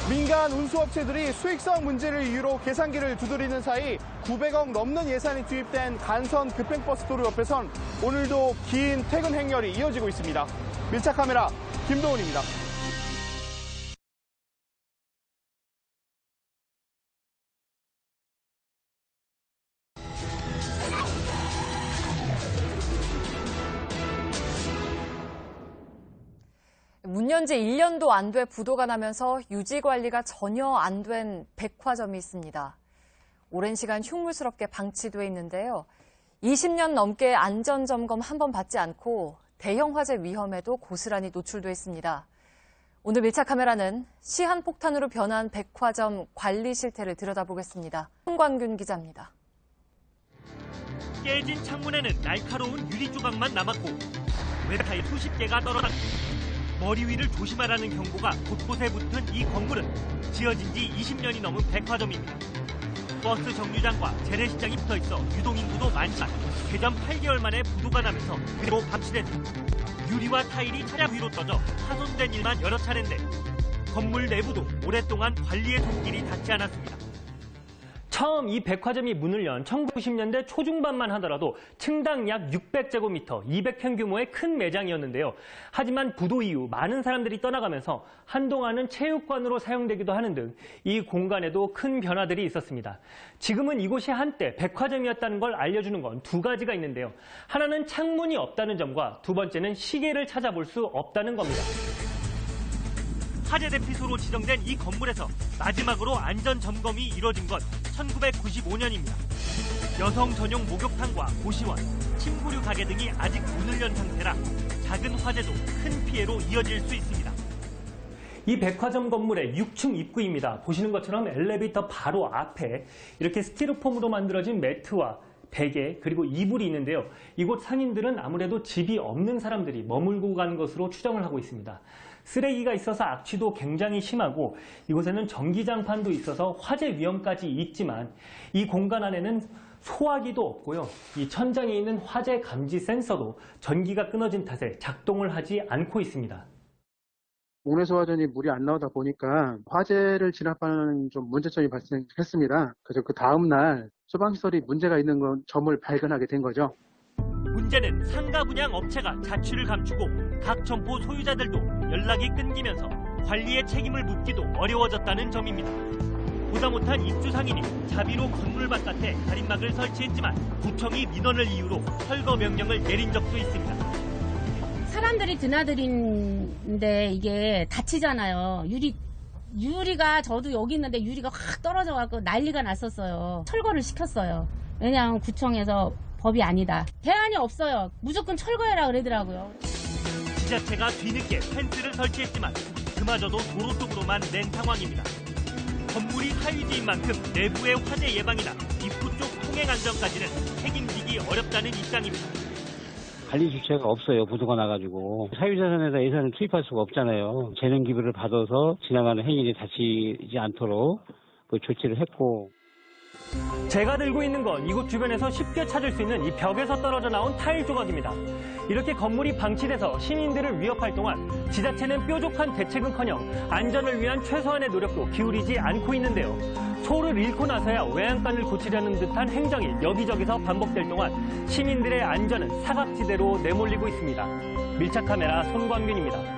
[SPEAKER 15] 민간 운수업체들이 수익성 문제를 이유로 계산기를 두드리는 사이 900억 넘는 예산이 투입된 간선 급행버스 도로 옆에선 오늘도 긴 퇴근 행렬이 이어지고 있습니다. 밀착 카메라 김도훈입니다.
[SPEAKER 1] 문연 지 1년도 안 돼 부도가 나면서 유지 관리가 전혀 안 된 백화점이 있습니다. 오랜 시간 흉물스럽게 방치돼 있는데요. 20년 넘게 안전점검 한 번 받지 않고 대형 화재 위험에도 고스란히 노출돼 있습니다. 오늘 밀착 카메라는 시한폭탄으로 변한 백화점 관리 실태를 들여다보겠습니다. 홍광균 기자입니다.
[SPEAKER 19] 깨진 창문에는 날카로운 유리 조각만 남았고 외타일 수십 개가 떨어졌고 머리 위를 조심하라는 경고가 곳곳에 붙은 이 건물은 지어진 지 20년이 넘은 백화점입니다. 버스 정류장과 재래시장이 붙어 있어 유동인구도 많지만 개점 8개월 만에 부도가 나면서 그대로 방치됐습니다. 유리와 타일이 차량 위로 떠져 파손된 일만 여러 차례인데 건물 내부도 오랫동안 관리의 손길이 닿지 않았습니다. 처음 이 백화점이 문을 연 1990년대 초중반만 하더라도 층당 약 600제곱미터, 200평 규모의 큰 매장이었는데요. 하지만 부도 이후 많은 사람들이 떠나가면서 한동안은 체육관으로 사용되기도 하는 등 이 공간에도 큰 변화들이 있었습니다. 지금은 이곳이 한때 백화점이었다는 걸 알려주는 건 두 가지가 있는데요. 하나는 창문이 없다는 점과 두 번째는 시계를 찾아볼 수 없다는 겁니다. 화재 대피소로 지정된 이 건물에서 마지막으로 안전 점검이 이뤄진 건 1995년입니다. 여성 전용 목욕탕과 고시원, 침구류 가게 등이 아직 문을 연 상태라 작은 화재도 큰 피해로 이어질 수 있습니다.
[SPEAKER 2] 이 백화점 건물의 6층 입구입니다. 보시는 것처럼 엘리베이터 바로 앞에 이렇게 스티로폼으로 만들어진 매트와 베개 그리고 이불이 있는데요. 이곳 상인들은 아무래도 집이 없는 사람들이 머물고 간 것으로 추정을 하고 있습니다. 쓰레기가 있어서 악취도 굉장히 심하고 이곳에는 전기장판도 있어서 화재 위험까지 있지만 이 공간 안에는 소화기도 없고요. 이 천장에 있는 화재 감지 센서도 전기가 끊어진 탓에 작동을 하지 않고 있습니다.
[SPEAKER 4] 옥내소화전이 물이 안 나오다 보니까 화재를 진압하는 좀 문제점이 발생했습니다. 그래서 그 다음 날 소방시설이 문제가 있는 점을 발견하게 된 거죠.
[SPEAKER 19] 문제는 상가 분양 업체가 자취를 감추고 각 점포 소유자들도 연락이 끊기면서 관리의 책임을 묻기도 어려워졌다는 점입니다. 보다 못한 입주 상인이 자비로 건물 바깥에 가림막을 설치했지만 구청이 민원을 이유로 철거 명령을 내린 적도 있습니다.
[SPEAKER 6] 사람들이 드나들인데 이게 다치잖아요. 유리가 저도 여기 있는데 유리가 확 떨어져갖고 난리가 났었어요. 철거를 시켰어요. 왜냐하면 구청에서 법이 아니다. 대안이 없어요. 무조건 철거해라 그러더라고요.
[SPEAKER 19] 지자체가 뒤늦게 펜스를 설치했지만 그마저도 도로 쪽으로만 낸 상황입니다. 건물이 사유지인 만큼 내부의 화재 예방이나 입구 쪽 통행 안전까지는 책임지기 어렵다는 입장입니다.
[SPEAKER 7] 관리 주체가 없어요. 부도가 나가지고. 사유자산에다 예산을 투입할 수가 없잖아요. 재능 기부를 받아서 지나가는 행인이 다치지 않도록 그 조치를 했고.
[SPEAKER 2] 제가 들고 있는 건 이곳 주변에서 쉽게 찾을 수 있는 이 벽에서 떨어져 나온 타일 조각입니다. 이렇게 건물이 방치돼서 시민들을 위협할 동안 지자체는 뾰족한 대책은커녕 안전을 위한 최소한의 노력도 기울이지 않고 있는데요. 소를 잃고 나서야 외양간을 고치려는 듯한 행정이 여기저기서 반복될 동안 시민들의 안전은 사각지대로 내몰리고 있습니다. 밀착 카메라 손광균입니다.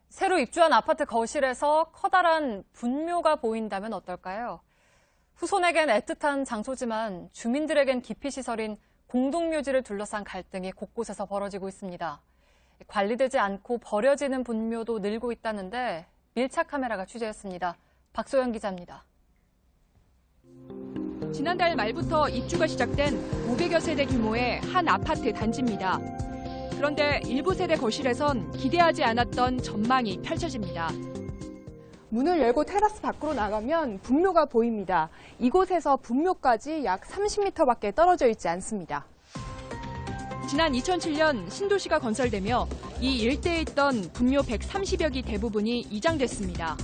[SPEAKER 1] 새로 입주한 아파트 거실에서 커다란 분묘가 보인다면 어떨까요? 후손에겐 애틋한 장소지만 주민들에겐 기피시설인 공동묘지를 둘러싼 갈등이 곳곳에서 벌어지고 있습니다. 관리되지 않고 버려지는 분묘도 늘고 있다는데 밀착 카메라가 취재했습니다. 박소연 기자입니다.
[SPEAKER 12] 지난달 말부터 입주가 시작된 500여 세대 규모의 한 아파트 단지입니다. 그런데 일부 세대 거실에선 기대하지 않았던 전망이 펼쳐집니다.
[SPEAKER 21] 문을 열고 테라스 밖으로 나가면 분묘가 보입니다. 이곳에서 분묘까지 약 30m밖에 떨어져 있지 않습니다.
[SPEAKER 12] 지난 2007년 신도시가 건설되며 이 일대에 있던 분묘 130여 기 대부분이 이장됐습니다.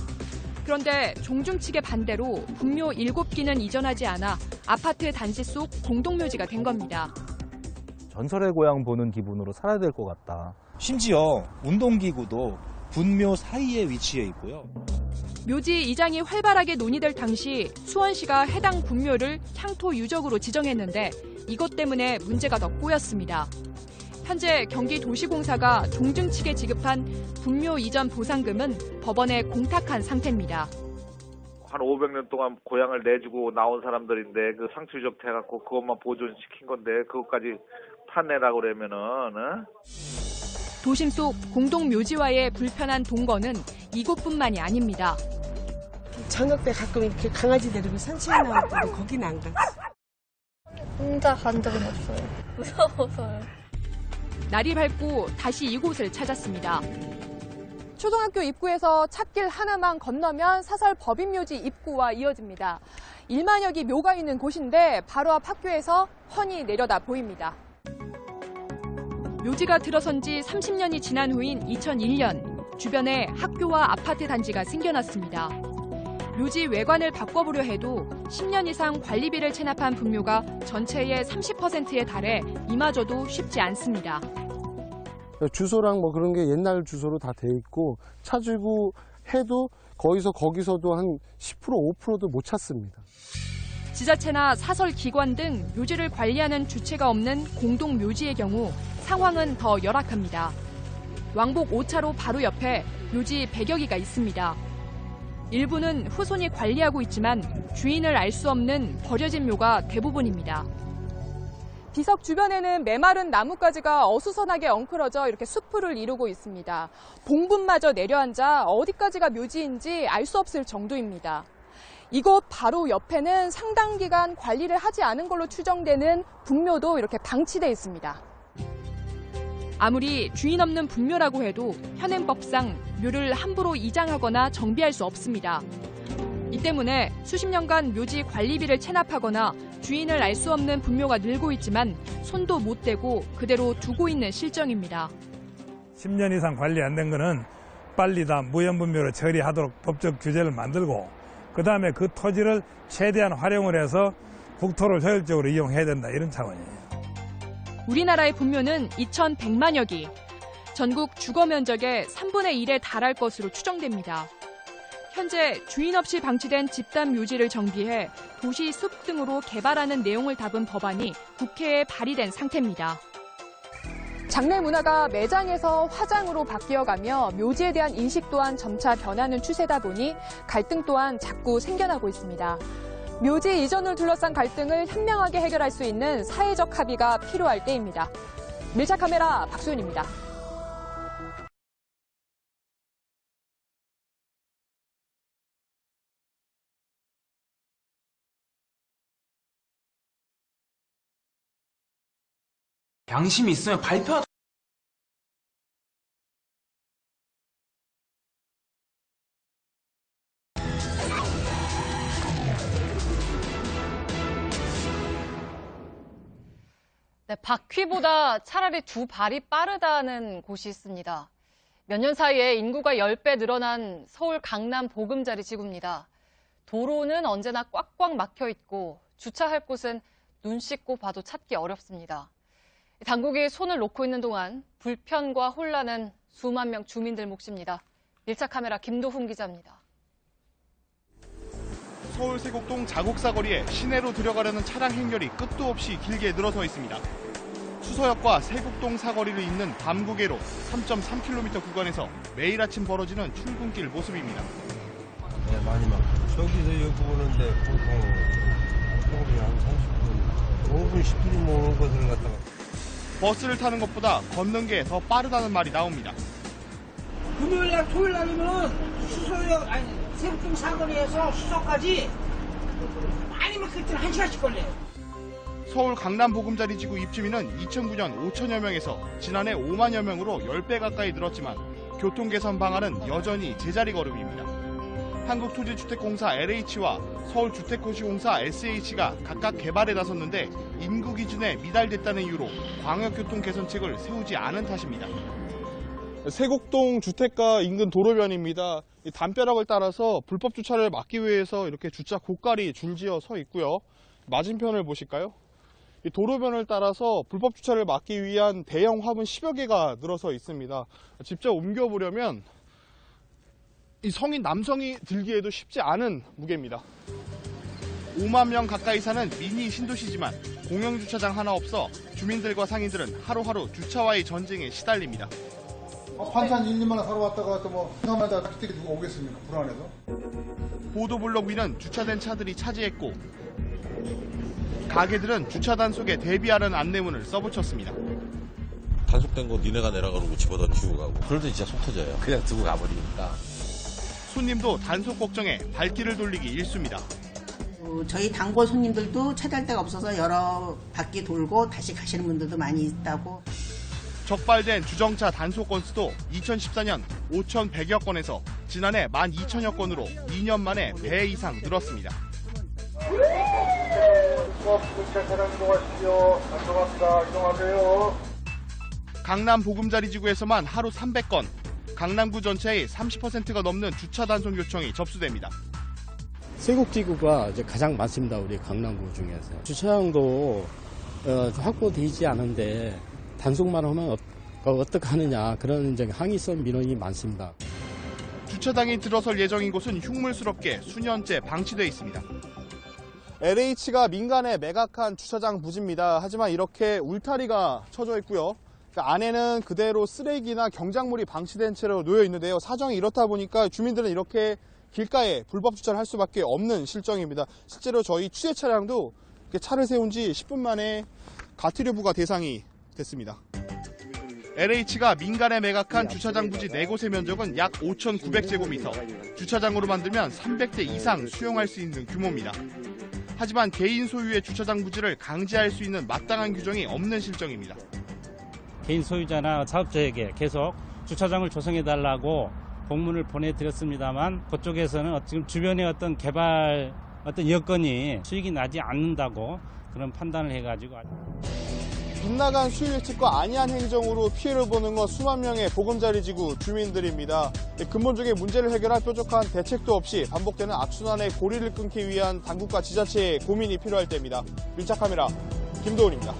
[SPEAKER 12] 그런데 종중 측의 반대로 분묘 7기는 이전하지 않아 아파트 단지 속 공동묘지가 된 겁니다.
[SPEAKER 22] 전설의 고향 보는 기분으로 살아야 될 것 같다.
[SPEAKER 23] 심지어 운동기구도 분묘 사이에 위치해 있고요.
[SPEAKER 12] 묘지 이장이 활발하게 논의될 당시 수원시가 해당 분묘를 향토 유적으로 지정했는데 이것 때문에 문제가 더 꼬였습니다. 현재 경기도시공사가 종중 측에 지급한 분묘 이전 보상금은 법원에 공탁한 상태입니다.
[SPEAKER 26] 한 500년 동안 고향을 내주고 나온 사람들인데 그 상추 유적 해갖고 그것만 보존시킨 건데 그것까지 판내라고 그러면은
[SPEAKER 12] 도심 속 공동묘지와의 불편한 동거는 이곳뿐만이 아닙니다.
[SPEAKER 30] 저녁 때 가끔 이렇게 강아지 데리고 산책 나올 때도 거긴 안 갔어.
[SPEAKER 27] 혼자 간 적은 없어요. 무서워서요.
[SPEAKER 12] 날이 밝고 다시 이곳을 찾았습니다.
[SPEAKER 21] 초등학교 입구에서 찻길 하나만 건너면 사설 법인묘지 입구와 이어집니다. 1만여 기 묘가 있는 곳인데 바로 앞 학교에서 훤히 내려다 보입니다.
[SPEAKER 12] 묘지가 들어선 지 30년이 지난 후인 2001년 주변에 학교와 아파트 단지가 생겨났습니다. 묘지 외관을 바꿔보려 해도 10년 이상 관리비를 체납한 분묘가 전체의 30%에 달해 이마저도 쉽지 않습니다.
[SPEAKER 4] 주소랑 뭐 그런 게 옛날 주소로 다 돼 있고 찾으고 해도 거기서도 한 10% 5%도 못 찾습니다.
[SPEAKER 12] 지자체나 사설 기관 등 묘지를 관리하는 주체가 없는 공동 묘지의 경우 상황은 더 열악합니다. 왕복 5차로 바로 옆에 묘지 100여 개가 있습니다. 일부는 후손이 관리하고 있지만 주인을 알 수 없는 버려진 묘가 대부분입니다.
[SPEAKER 21] 비석 주변에는 메마른 나뭇가지가 어수선하게 엉클어져 이렇게 수풀을 이루고 있습니다. 봉분마저 내려앉아 어디까지가 묘지인지 알 수 없을 정도입니다. 이곳 바로 옆에는 상당 기간 관리를 하지 않은 걸로 추정되는 분묘도 이렇게 방치돼 있습니다.
[SPEAKER 12] 아무리 주인 없는 분묘라고 해도 현행법상 묘를 함부로 이장하거나 정비할 수 없습니다. 이 때문에 수십 년간 묘지 관리비를 체납하거나 주인을 알 수 없는 분묘가 늘고 있지만 손도 못 대고 그대로 두고 있는 실정입니다.
[SPEAKER 3] 10년 이상 관리 안 된 거는 빨리 다 무형분묘로 처리하도록 법적 규제를 만들고 그다음에 그 토지를 최대한 활용을 해서 국토를 효율적으로 이용해야 된다 이런 차원이에요.
[SPEAKER 12] 우리나라의 분묘는 2,100만여 기, 전국 주거 면적의 3분의 1에 달할 것으로 추정됩니다. 현재 주인 없이 방치된 집단 묘지를 정비해 도시 숲 등으로 개발하는 내용을 담은 법안이 국회에 발의된 상태입니다.
[SPEAKER 21] 장례 문화가 매장에서 화장으로 바뀌어가며 묘지에 대한 인식 또한 점차 변하는 추세다 보니 갈등 또한 자꾸 생겨나고 있습니다. 묘지 이전을 둘러싼 갈등을 현명하게 해결할 수 있는 사회적 합의가 필요할 때입니다. 밀착 카메라 박소윤입니다.
[SPEAKER 8] 양심이 있으면 발표하자.
[SPEAKER 1] 네, 바퀴보다 차라리 두 발이 빠르다는 곳이 있습니다. 몇 년 사이에 인구가 10배 늘어난 서울 강남 보금자리 지구입니다. 도로는 언제나 꽉꽉 막혀 있고 주차할 곳은 눈 씻고 봐도 찾기 어렵습니다. 당국이 손을 놓고 있는 동안 불편과 혼란은 수만 명 주민들 몫입니다. 밀착 카메라 김도훈 기자입니다.
[SPEAKER 14] 서울 세곡동 자곡사거리에 시내로 들어가려는 차량 행렬이 끝도 없이 길게 늘어서 있습니다. 수서역과 세곡동 사거리를 잇는 밤구계로 3.3km 구간에서 매일 아침 벌어지는 출근길 모습입니다.
[SPEAKER 9] 네, 많이 막 저기서 여기 오는데 보통 한 30분, 5분, 10분이면 오는 것을 갖다가
[SPEAKER 14] 버스를 타는 것보다 걷는 게 더 빠르다는 말이 나옵니다.
[SPEAKER 10] 금요일날 토요일날이면 수서역 세곡동 사거리에서 수서까지 아니면 그때는 1시간씩 걸려요.
[SPEAKER 14] 서울 강남 보금자리 지구 입주민은 2009년 5천여 명에서 지난해 5만여 명으로 10배 가까이 늘었지만 교통 개선 방안은 여전히 제자리 걸음입니다. 한국토지주택공사 LH와 서울주택도시공사 SH가 각각 개발에 나섰는데 인구 기준에 미달됐다는 이유로 광역교통 개선책을 세우지 않은 탓입니다.
[SPEAKER 15] 세곡동 주택가 인근 도로변입니다. 이 담벼락을 따라서 불법 주차를 막기 위해서 이렇게 주차 고깔이 줄지어 서 있고요. 맞은편을 보실까요? 이 도로변을 따라서 불법 주차를 막기 위한 대형 화분 10여 개가 늘어서 있습니다. 직접 옮겨보려면 이 성인 남성이 들기에도 쉽지 않은 무게입니다. 5만 명 가까이 사는 미니 신도시지만 공영주차장 하나 없어 주민들과 상인들은 하루하루 주차와의 전쟁에 시달립니다.
[SPEAKER 11] 반찬 1, 2만 원 사러 왔다가 또 뭐 상가마다 택시 누가 오겠습니까? 불안해서.
[SPEAKER 14] 보도블록 위는 주차된 차들이 차지했고 가게들은 주차 단속에 대비하라는 안내문을 써붙였습니다.
[SPEAKER 13] 단속된 거 니네가 내라 그러고 집어던지고 가고 그럴 때 진짜 속 터져요. 그냥 두고 가버리니까.
[SPEAKER 14] 손님도 단속 걱정에 발길을 돌리기 일쑤입니다.
[SPEAKER 10] 저희 단골 손님들도 차달 데가 없어서 여러 바퀴 돌고 다시 가시는 분들도 많이 있다고.
[SPEAKER 14] 적발된 주정차 단속 건수도 2014년 5,100여 건에서 지난해 12,000여 건으로 2년 만에 배 이상 늘었습니다.
[SPEAKER 11] 차량 이동하십시오. 안녕합니다. 이동하세요.
[SPEAKER 14] 강남 보금자리 지구에서만 하루 300건, 강남구 전체의 30%가 넘는 주차 단속 요청이 접수됩니다.
[SPEAKER 20] 세곡지구가 이제 가장 많습니다. 우리 강남구 중에서. 주차장도 확보되지 않은데 단속만 하면 어떻게 하느냐 그런 이제 항의성 민원이 많습니다.
[SPEAKER 14] 주차장이 들어설 예정인 곳은 흉물스럽게 수년째 방치돼 있습니다.
[SPEAKER 15] LH가 민간에 매각한 주차장 부지입니다. 하지만 이렇게 울타리가 쳐져 있고요. 그러니까 안에는 그대로 쓰레기나 경작물이 방치된 채로 놓여 있는데요. 사정이 이렇다 보니까 주민들은 이렇게 길가에 불법 주차를 할 수밖에 없는 실정입니다. 실제로 저희 취재 차량도 차를 세운 지 10분 만에 가트려부가 대상이 됐습니다. LH가 민간에 매각한 주차장 부지 4곳의 면적은 약 5,900제곱미터. 주차장으로 만들면 300대 이상 수용할 수 있는 규모입니다. 하지만 개인 소유의 주차장 부지를 강제할 수 있는 마땅한 규정이 없는 실정입니다.
[SPEAKER 7] 개인 소유자나 사업자에게 계속 주차장을 조성해달라고 공문을 보내드렸습니다만 그쪽에서는 지금 주변에 어떤 개발 여건이 수익이 나지 않는다고 그런 판단을 해가지고
[SPEAKER 15] 빗나간 수요 예측과 안이한 행정으로 피해를 보는 건 수만 명의 보금자리지구 주민들입니다. 근본적인 문제를 해결할 뾰족한 대책도 없이 반복되는 악순환의 고리를 끊기 위한 당국과 지자체의 고민이 필요할 때입니다. 밀착카메라 김도훈입니다.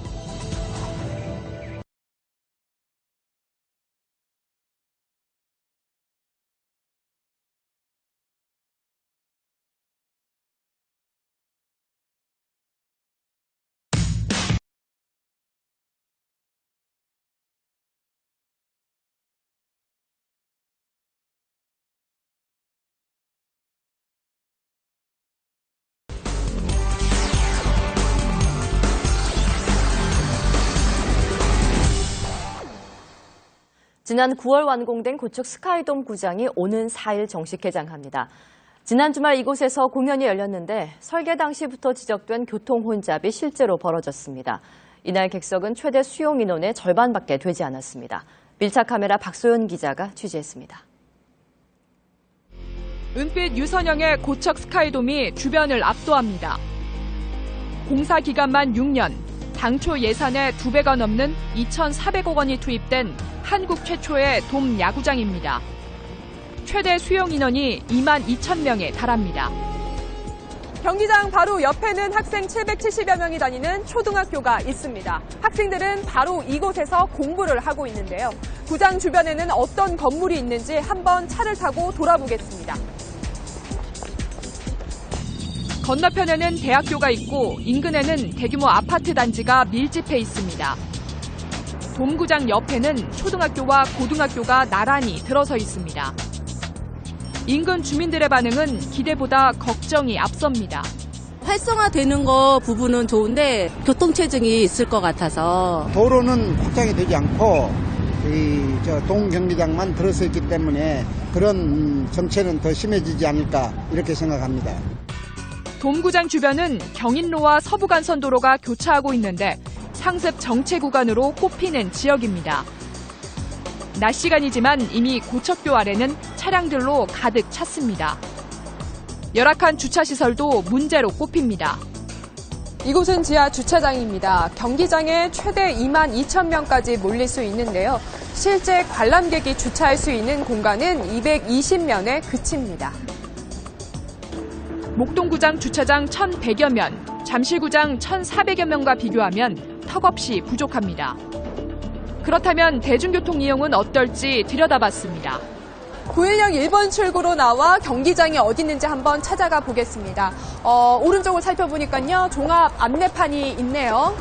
[SPEAKER 5] 지난 9월 완공된 고척 스카이돔 구장이 오는 4일 정식 개장합니다. 지난 주말 이곳에서 공연이 열렸는데 설계 당시부터 지적된 교통 혼잡이 실제로 벌어졌습니다. 이날 객석은 최대 수용 인원의 절반밖에 되지 않았습니다. 밀착 카메라 박소연 기자가 취재했습니다.
[SPEAKER 12] 은빛 유선형의 고척 스카이돔이 주변을 압도합니다. 공사 기간만 6년, 당초 예산의 2배가 넘는 2,400억 원이 투입된 한국 최초의 돔 야구장입니다. 최대 수용 인원이 2만 2천 명에 달합니다.
[SPEAKER 21] 경기장 바로 옆에는 학생 770여 명이 다니는 초등학교가 있습니다. 학생들은 바로 이곳에서 공부를 하고 있는데요. 구장 주변에는 어떤 건물이 있는지 한번 차를 타고 돌아보겠습니다. 건너편에는 대학교가 있고 인근에는 대규모 아파트 단지가 밀집해 있습니다. 돔구장 옆에는 초등학교와 고등학교가 나란히 들어서 있습니다. 인근 주민들의 반응은 기대보다 걱정이 앞섭니다.
[SPEAKER 6] 활성화되는 거 부분은 좋은데 교통체증이 있을 것 같아서
[SPEAKER 16] 도로는 확장이 되지 않고 동경기장만 들어서 있기 때문에 그런 정체는 더 심해지지 않을까 이렇게 생각합니다.
[SPEAKER 12] 돔구장 주변은 경인로와 서부간선도로가 교차하고 있는데 상습 정체 구간으로 꼽히는 지역입니다. 낮 시간이지만 이미 고척교 아래는 차량들로 가득 찼습니다. 열악한 주차시설도 문제로 꼽힙니다.
[SPEAKER 21] 이곳은 지하 주차장입니다. 경기장에 최대 2만 2천 명까지 몰릴 수 있는데요. 실제 관람객이 주차할 수 있는 공간은 220면에 그칩니다.
[SPEAKER 12] 목동구장 주차장 1,100여 면, 잠실구장 1,400여 명과 비교하면 턱없이 부족합니다. 그렇다면 대중교통 이용은 어떨지 들여다봤습니다.
[SPEAKER 21] 916 1번 출구로 나와 경기장이 어디 있는지 한번 찾아가 보겠습니다. 오른쪽을 살펴보니까요. 종합 안내판이 있네요.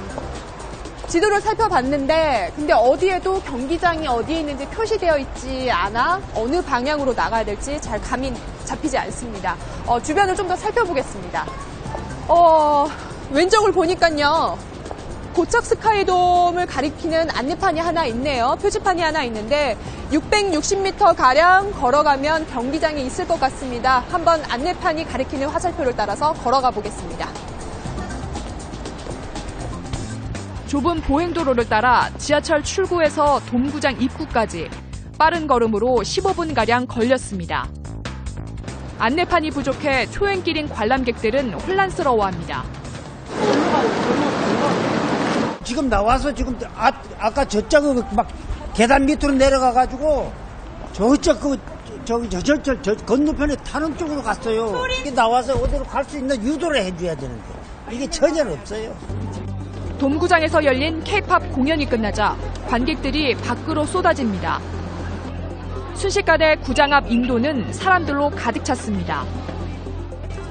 [SPEAKER 21] 지도를 살펴봤는데 근데 어디에도 경기장이 어디에 있는지 표시되어 있지 않아 어느 방향으로 나가야 될지 잘 감이 잡히지 않습니다. 주변을 좀 더 살펴보겠습니다. 왼쪽을 보니까요. 고척 스카이돔을 가리키는 안내판이 하나 있네요. 표지판이 하나 있는데 660m가량 걸어가면 경기장이 있을 것 같습니다. 한번 안내판이 가리키는 화살표를 따라서 걸어가 보겠습니다.
[SPEAKER 12] 좁은 보행도로를 따라 지하철 출구에서 돔구장 입구까지 빠른 걸음으로 15분가량 걸렸습니다. 안내판이 부족해 초행길인 관람객들은 혼란스러워합니다.
[SPEAKER 17] 지금 나와서 지금 아까 저쪽 막 계단 밑으로 내려가가지고 저쪽 저 건너편에 타는 쪽으로 갔어요. 이게 나와서 어디로 갈 수 있는 유도를 해줘야 되는데 이게 전혀 없어요.
[SPEAKER 12] 돔구장에서 열린 K-팝 공연이 끝나자 관객들이 밖으로 쏟아집니다. 순식간에 구장 앞 인도는 사람들로 가득 찼습니다.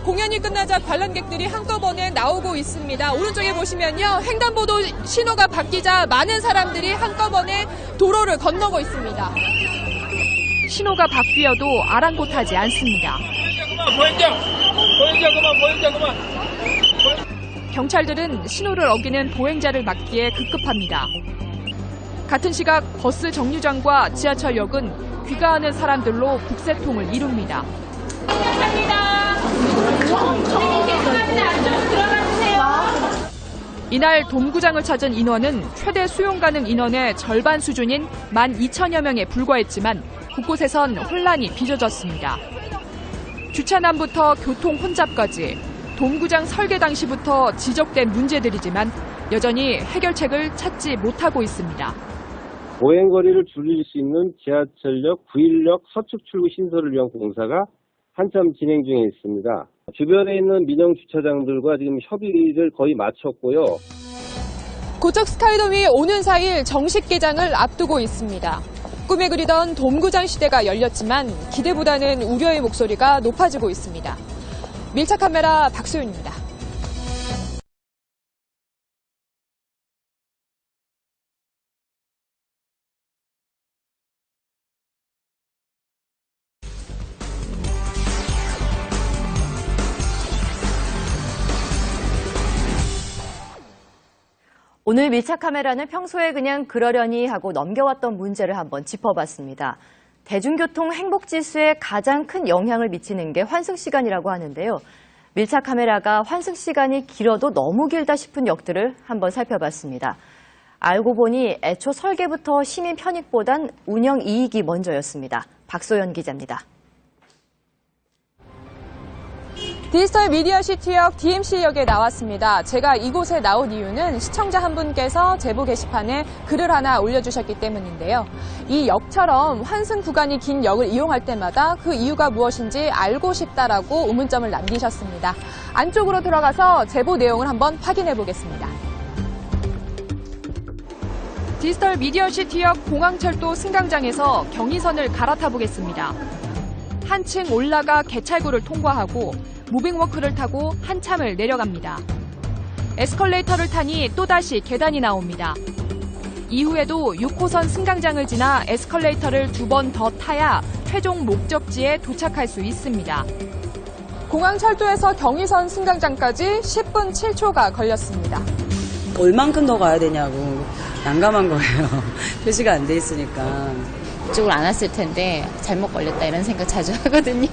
[SPEAKER 21] 공연이 끝나자 관람객들이 한꺼번에 나오고 있습니다. 오른쪽에 보시면요. 횡단보도 신호가 바뀌자 많은 사람들이 한꺼번에 도로를 건너고 있습니다.
[SPEAKER 12] 신호가 바뀌어도 아랑곳하지 않습니다. 경찰들은 신호를 어기는 보행자를 막기에 급급합니다. 같은 시각 버스 정류장과 지하철역은 귀가하는 사람들로 북새통을 이룹니다. 이날 돔구장을 찾은 인원은 최대 수용 가능 인원의 절반 수준인 12,000여 명에 불과했지만 곳곳에선 혼란이 빚어졌습니다. 주차난부터 교통 혼잡까지 돔구장 설계 당시부터 지적된 문제들이지만 여전히 해결책을 찾지 못하고 있습니다.
[SPEAKER 2] 보행거리를 줄일 수 있는 지하철역 9일역 서축 출구 신설을 위한 공사가 한참 진행 중에 있습니다. 주변에 있는 민영 주차장들과 지금 협의를 거의 마쳤고요.
[SPEAKER 21] 고척 스카이돔이 오는 4일 정식 개장을 앞두고 있습니다. 꿈에 그리던 돔구장 시대가 열렸지만 기대보다는 우려의 목소리가 높아지고 있습니다. 밀착 카메라 박소윤입니다.
[SPEAKER 5] 오늘 밀착 카메라는 평소에 그냥 그러려니 하고 넘겨왔던 문제를 한번 짚어봤습니다. 대중교통 행복지수에 가장 큰 영향을 미치는 게 환승시간이라고 하는데요. 밀착 카메라가 환승시간이 길어도 너무 길다 싶은 역들을 한번 살펴봤습니다. 알고 보니 애초 설계부터 시민 편익보단 운영 이익이 먼저였습니다. 박소연 기자입니다.
[SPEAKER 21] 디지털 미디어 시티역 DMC역에 나왔습니다. 제가 이곳에 나온 이유는 시청자 한 분께서 제보 게시판에 글을 하나 올려주셨기 때문인데요. 이 역처럼 환승 구간이 긴 역을 이용할 때마다 그 이유가 무엇인지 알고 싶다라고 의문점을 남기셨습니다. 안쪽으로 들어가서 제보 내용을 한번 확인해 보겠습니다.
[SPEAKER 12] 디지털 미디어 시티역 공항철도 승강장에서 경의선을 갈아타 보겠습니다. 한층 올라가 개찰구를 통과하고 무빙워크를 타고 한참을 내려갑니다. 에스컬레이터를 타니 또다시 계단이 나옵니다. 이후에도 6호선 승강장을 지나 에스컬레이터를 2번 더 타야 최종 목적지에 도착할 수 있습니다.
[SPEAKER 21] 공항철도에서 경의선 승강장까지 10분 7초가 걸렸습니다.
[SPEAKER 18] 얼만큼 더 가야 되냐고 난감한 거예요. 표시가 안 돼 있으니까.
[SPEAKER 19] 이쪽을 안 왔을 텐데 잘못 걸렸다 이런 생각 자주 하거든요.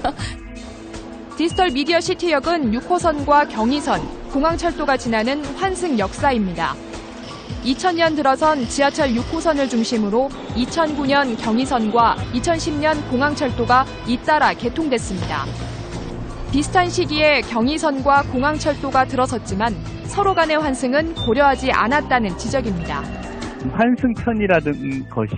[SPEAKER 12] 디지털 미디어 시티역은 6호선과 경의선, 공항철도가 지나는 환승 역사입니다. 2000년 들어선 지하철 6호선을 중심으로 2009년 경의선과 2010년 공항철도가 잇따라 개통됐습니다. 비슷한 시기에 경의선과 공항철도가 들어섰지만 서로 간의 환승은 고려하지 않았다는 지적입니다.
[SPEAKER 22] 환승 편의라는 것이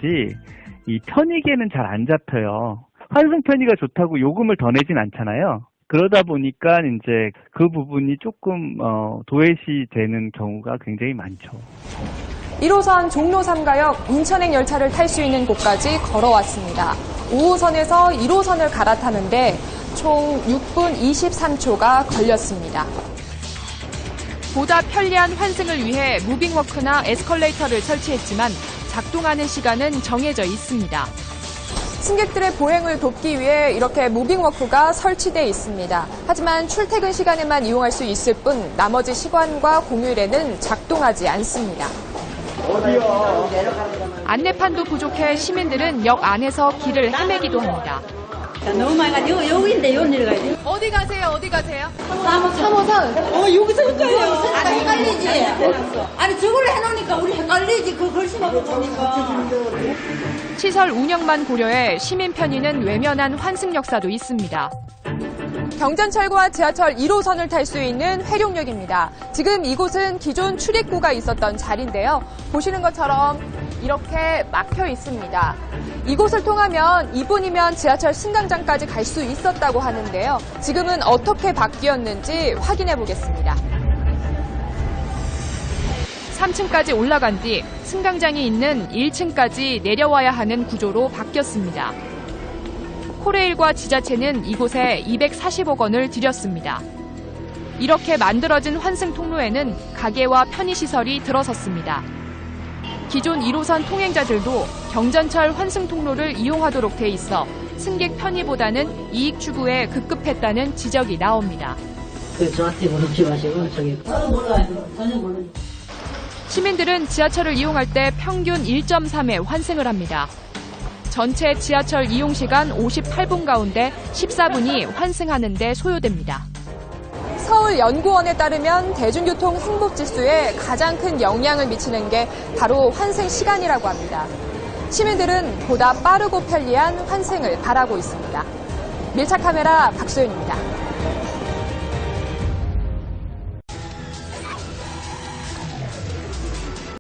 [SPEAKER 22] 이 편익에는 잘 안 잡혀요. 환승 편의가 좋다고 요금을 더 내진 않잖아요. 그러다 보니까 이제 그 부분이 조금 도외시 되는 경우가 굉장히 많죠.
[SPEAKER 21] 1호선 종로 3가역 인천행 열차를 탈 수 있는 곳까지 걸어왔습니다. 5호선에서 1호선을 갈아타는데 총 6분 23초가 걸렸습니다.
[SPEAKER 12] 보다 편리한 환승을 위해 무빙워크나 에스컬레이터를 설치했지만 작동하는 시간은 정해져 있습니다.
[SPEAKER 21] 승객들의 보행을 돕기 위해 이렇게 무빙워크가 설치돼 있습니다. 하지만 출퇴근 시간에만 이용할 수 있을 뿐 나머지 시간과 공휴일에는 작동하지 않습니다.
[SPEAKER 12] 안내판도 부족해 시민들은 역 안에서 길을 헤매기도 합니다.
[SPEAKER 23] 너무 많이 가. 여기인데 여기 내려가야 돼.
[SPEAKER 21] 어디 가세요? 어디 가세요?
[SPEAKER 23] 3호선. 여기서 가요. 아니 헷갈리지. 아니 저걸로 해놓으니까 우리 헷갈리지. 그 글씨만 보니까.
[SPEAKER 12] 시설 운영만 고려해 시민 편의는 외면한 환승 역사도 있습니다.
[SPEAKER 21] 경전철과 지하철 1호선을 탈 수 있는 회룡역입니다. 지금 이곳은 기존 출입구가 있었던 자리인데요. 보시는 것처럼 이렇게 막혀 있습니다. 이곳을 통하면 2분이면 지하철 승강장까지 갈 수 있었다고 하는데요. 지금은 어떻게 바뀌었는지 확인해 보겠습니다.
[SPEAKER 12] 3층까지 올라간 뒤 승강장이 있는 1층까지 내려와야 하는 구조로 바뀌었습니다. 코레일과 지자체는 이곳에 240억 원을 들였습니다. 이렇게 만들어진 환승 통로에는 가게와 편의시설이 들어섰습니다. 기존 1호선 통행자들도 경전철 환승 통로를 이용하도록 돼 있어 승객 편의보다는 이익 추구에 급급했다는 지적이 나옵니다.
[SPEAKER 23] 저한테 모르지 마시고 저기 저는 몰라요. 저는 몰라요.
[SPEAKER 12] 시민들은 지하철을 이용할 때 평균 1.3회 환승을 합니다. 전체 지하철 이용 시간 58분 가운데 14분이 환승하는 데 소요됩니다. 서울연구원에 따르면 대중교통 행복지수에 가장 큰 영향을 미치는 게 바로 환승 시간이라고 합니다. 시민들은 보다 빠르고 편리한 환승을 바라고 있습니다. 밀착 카메라 박소연입니다.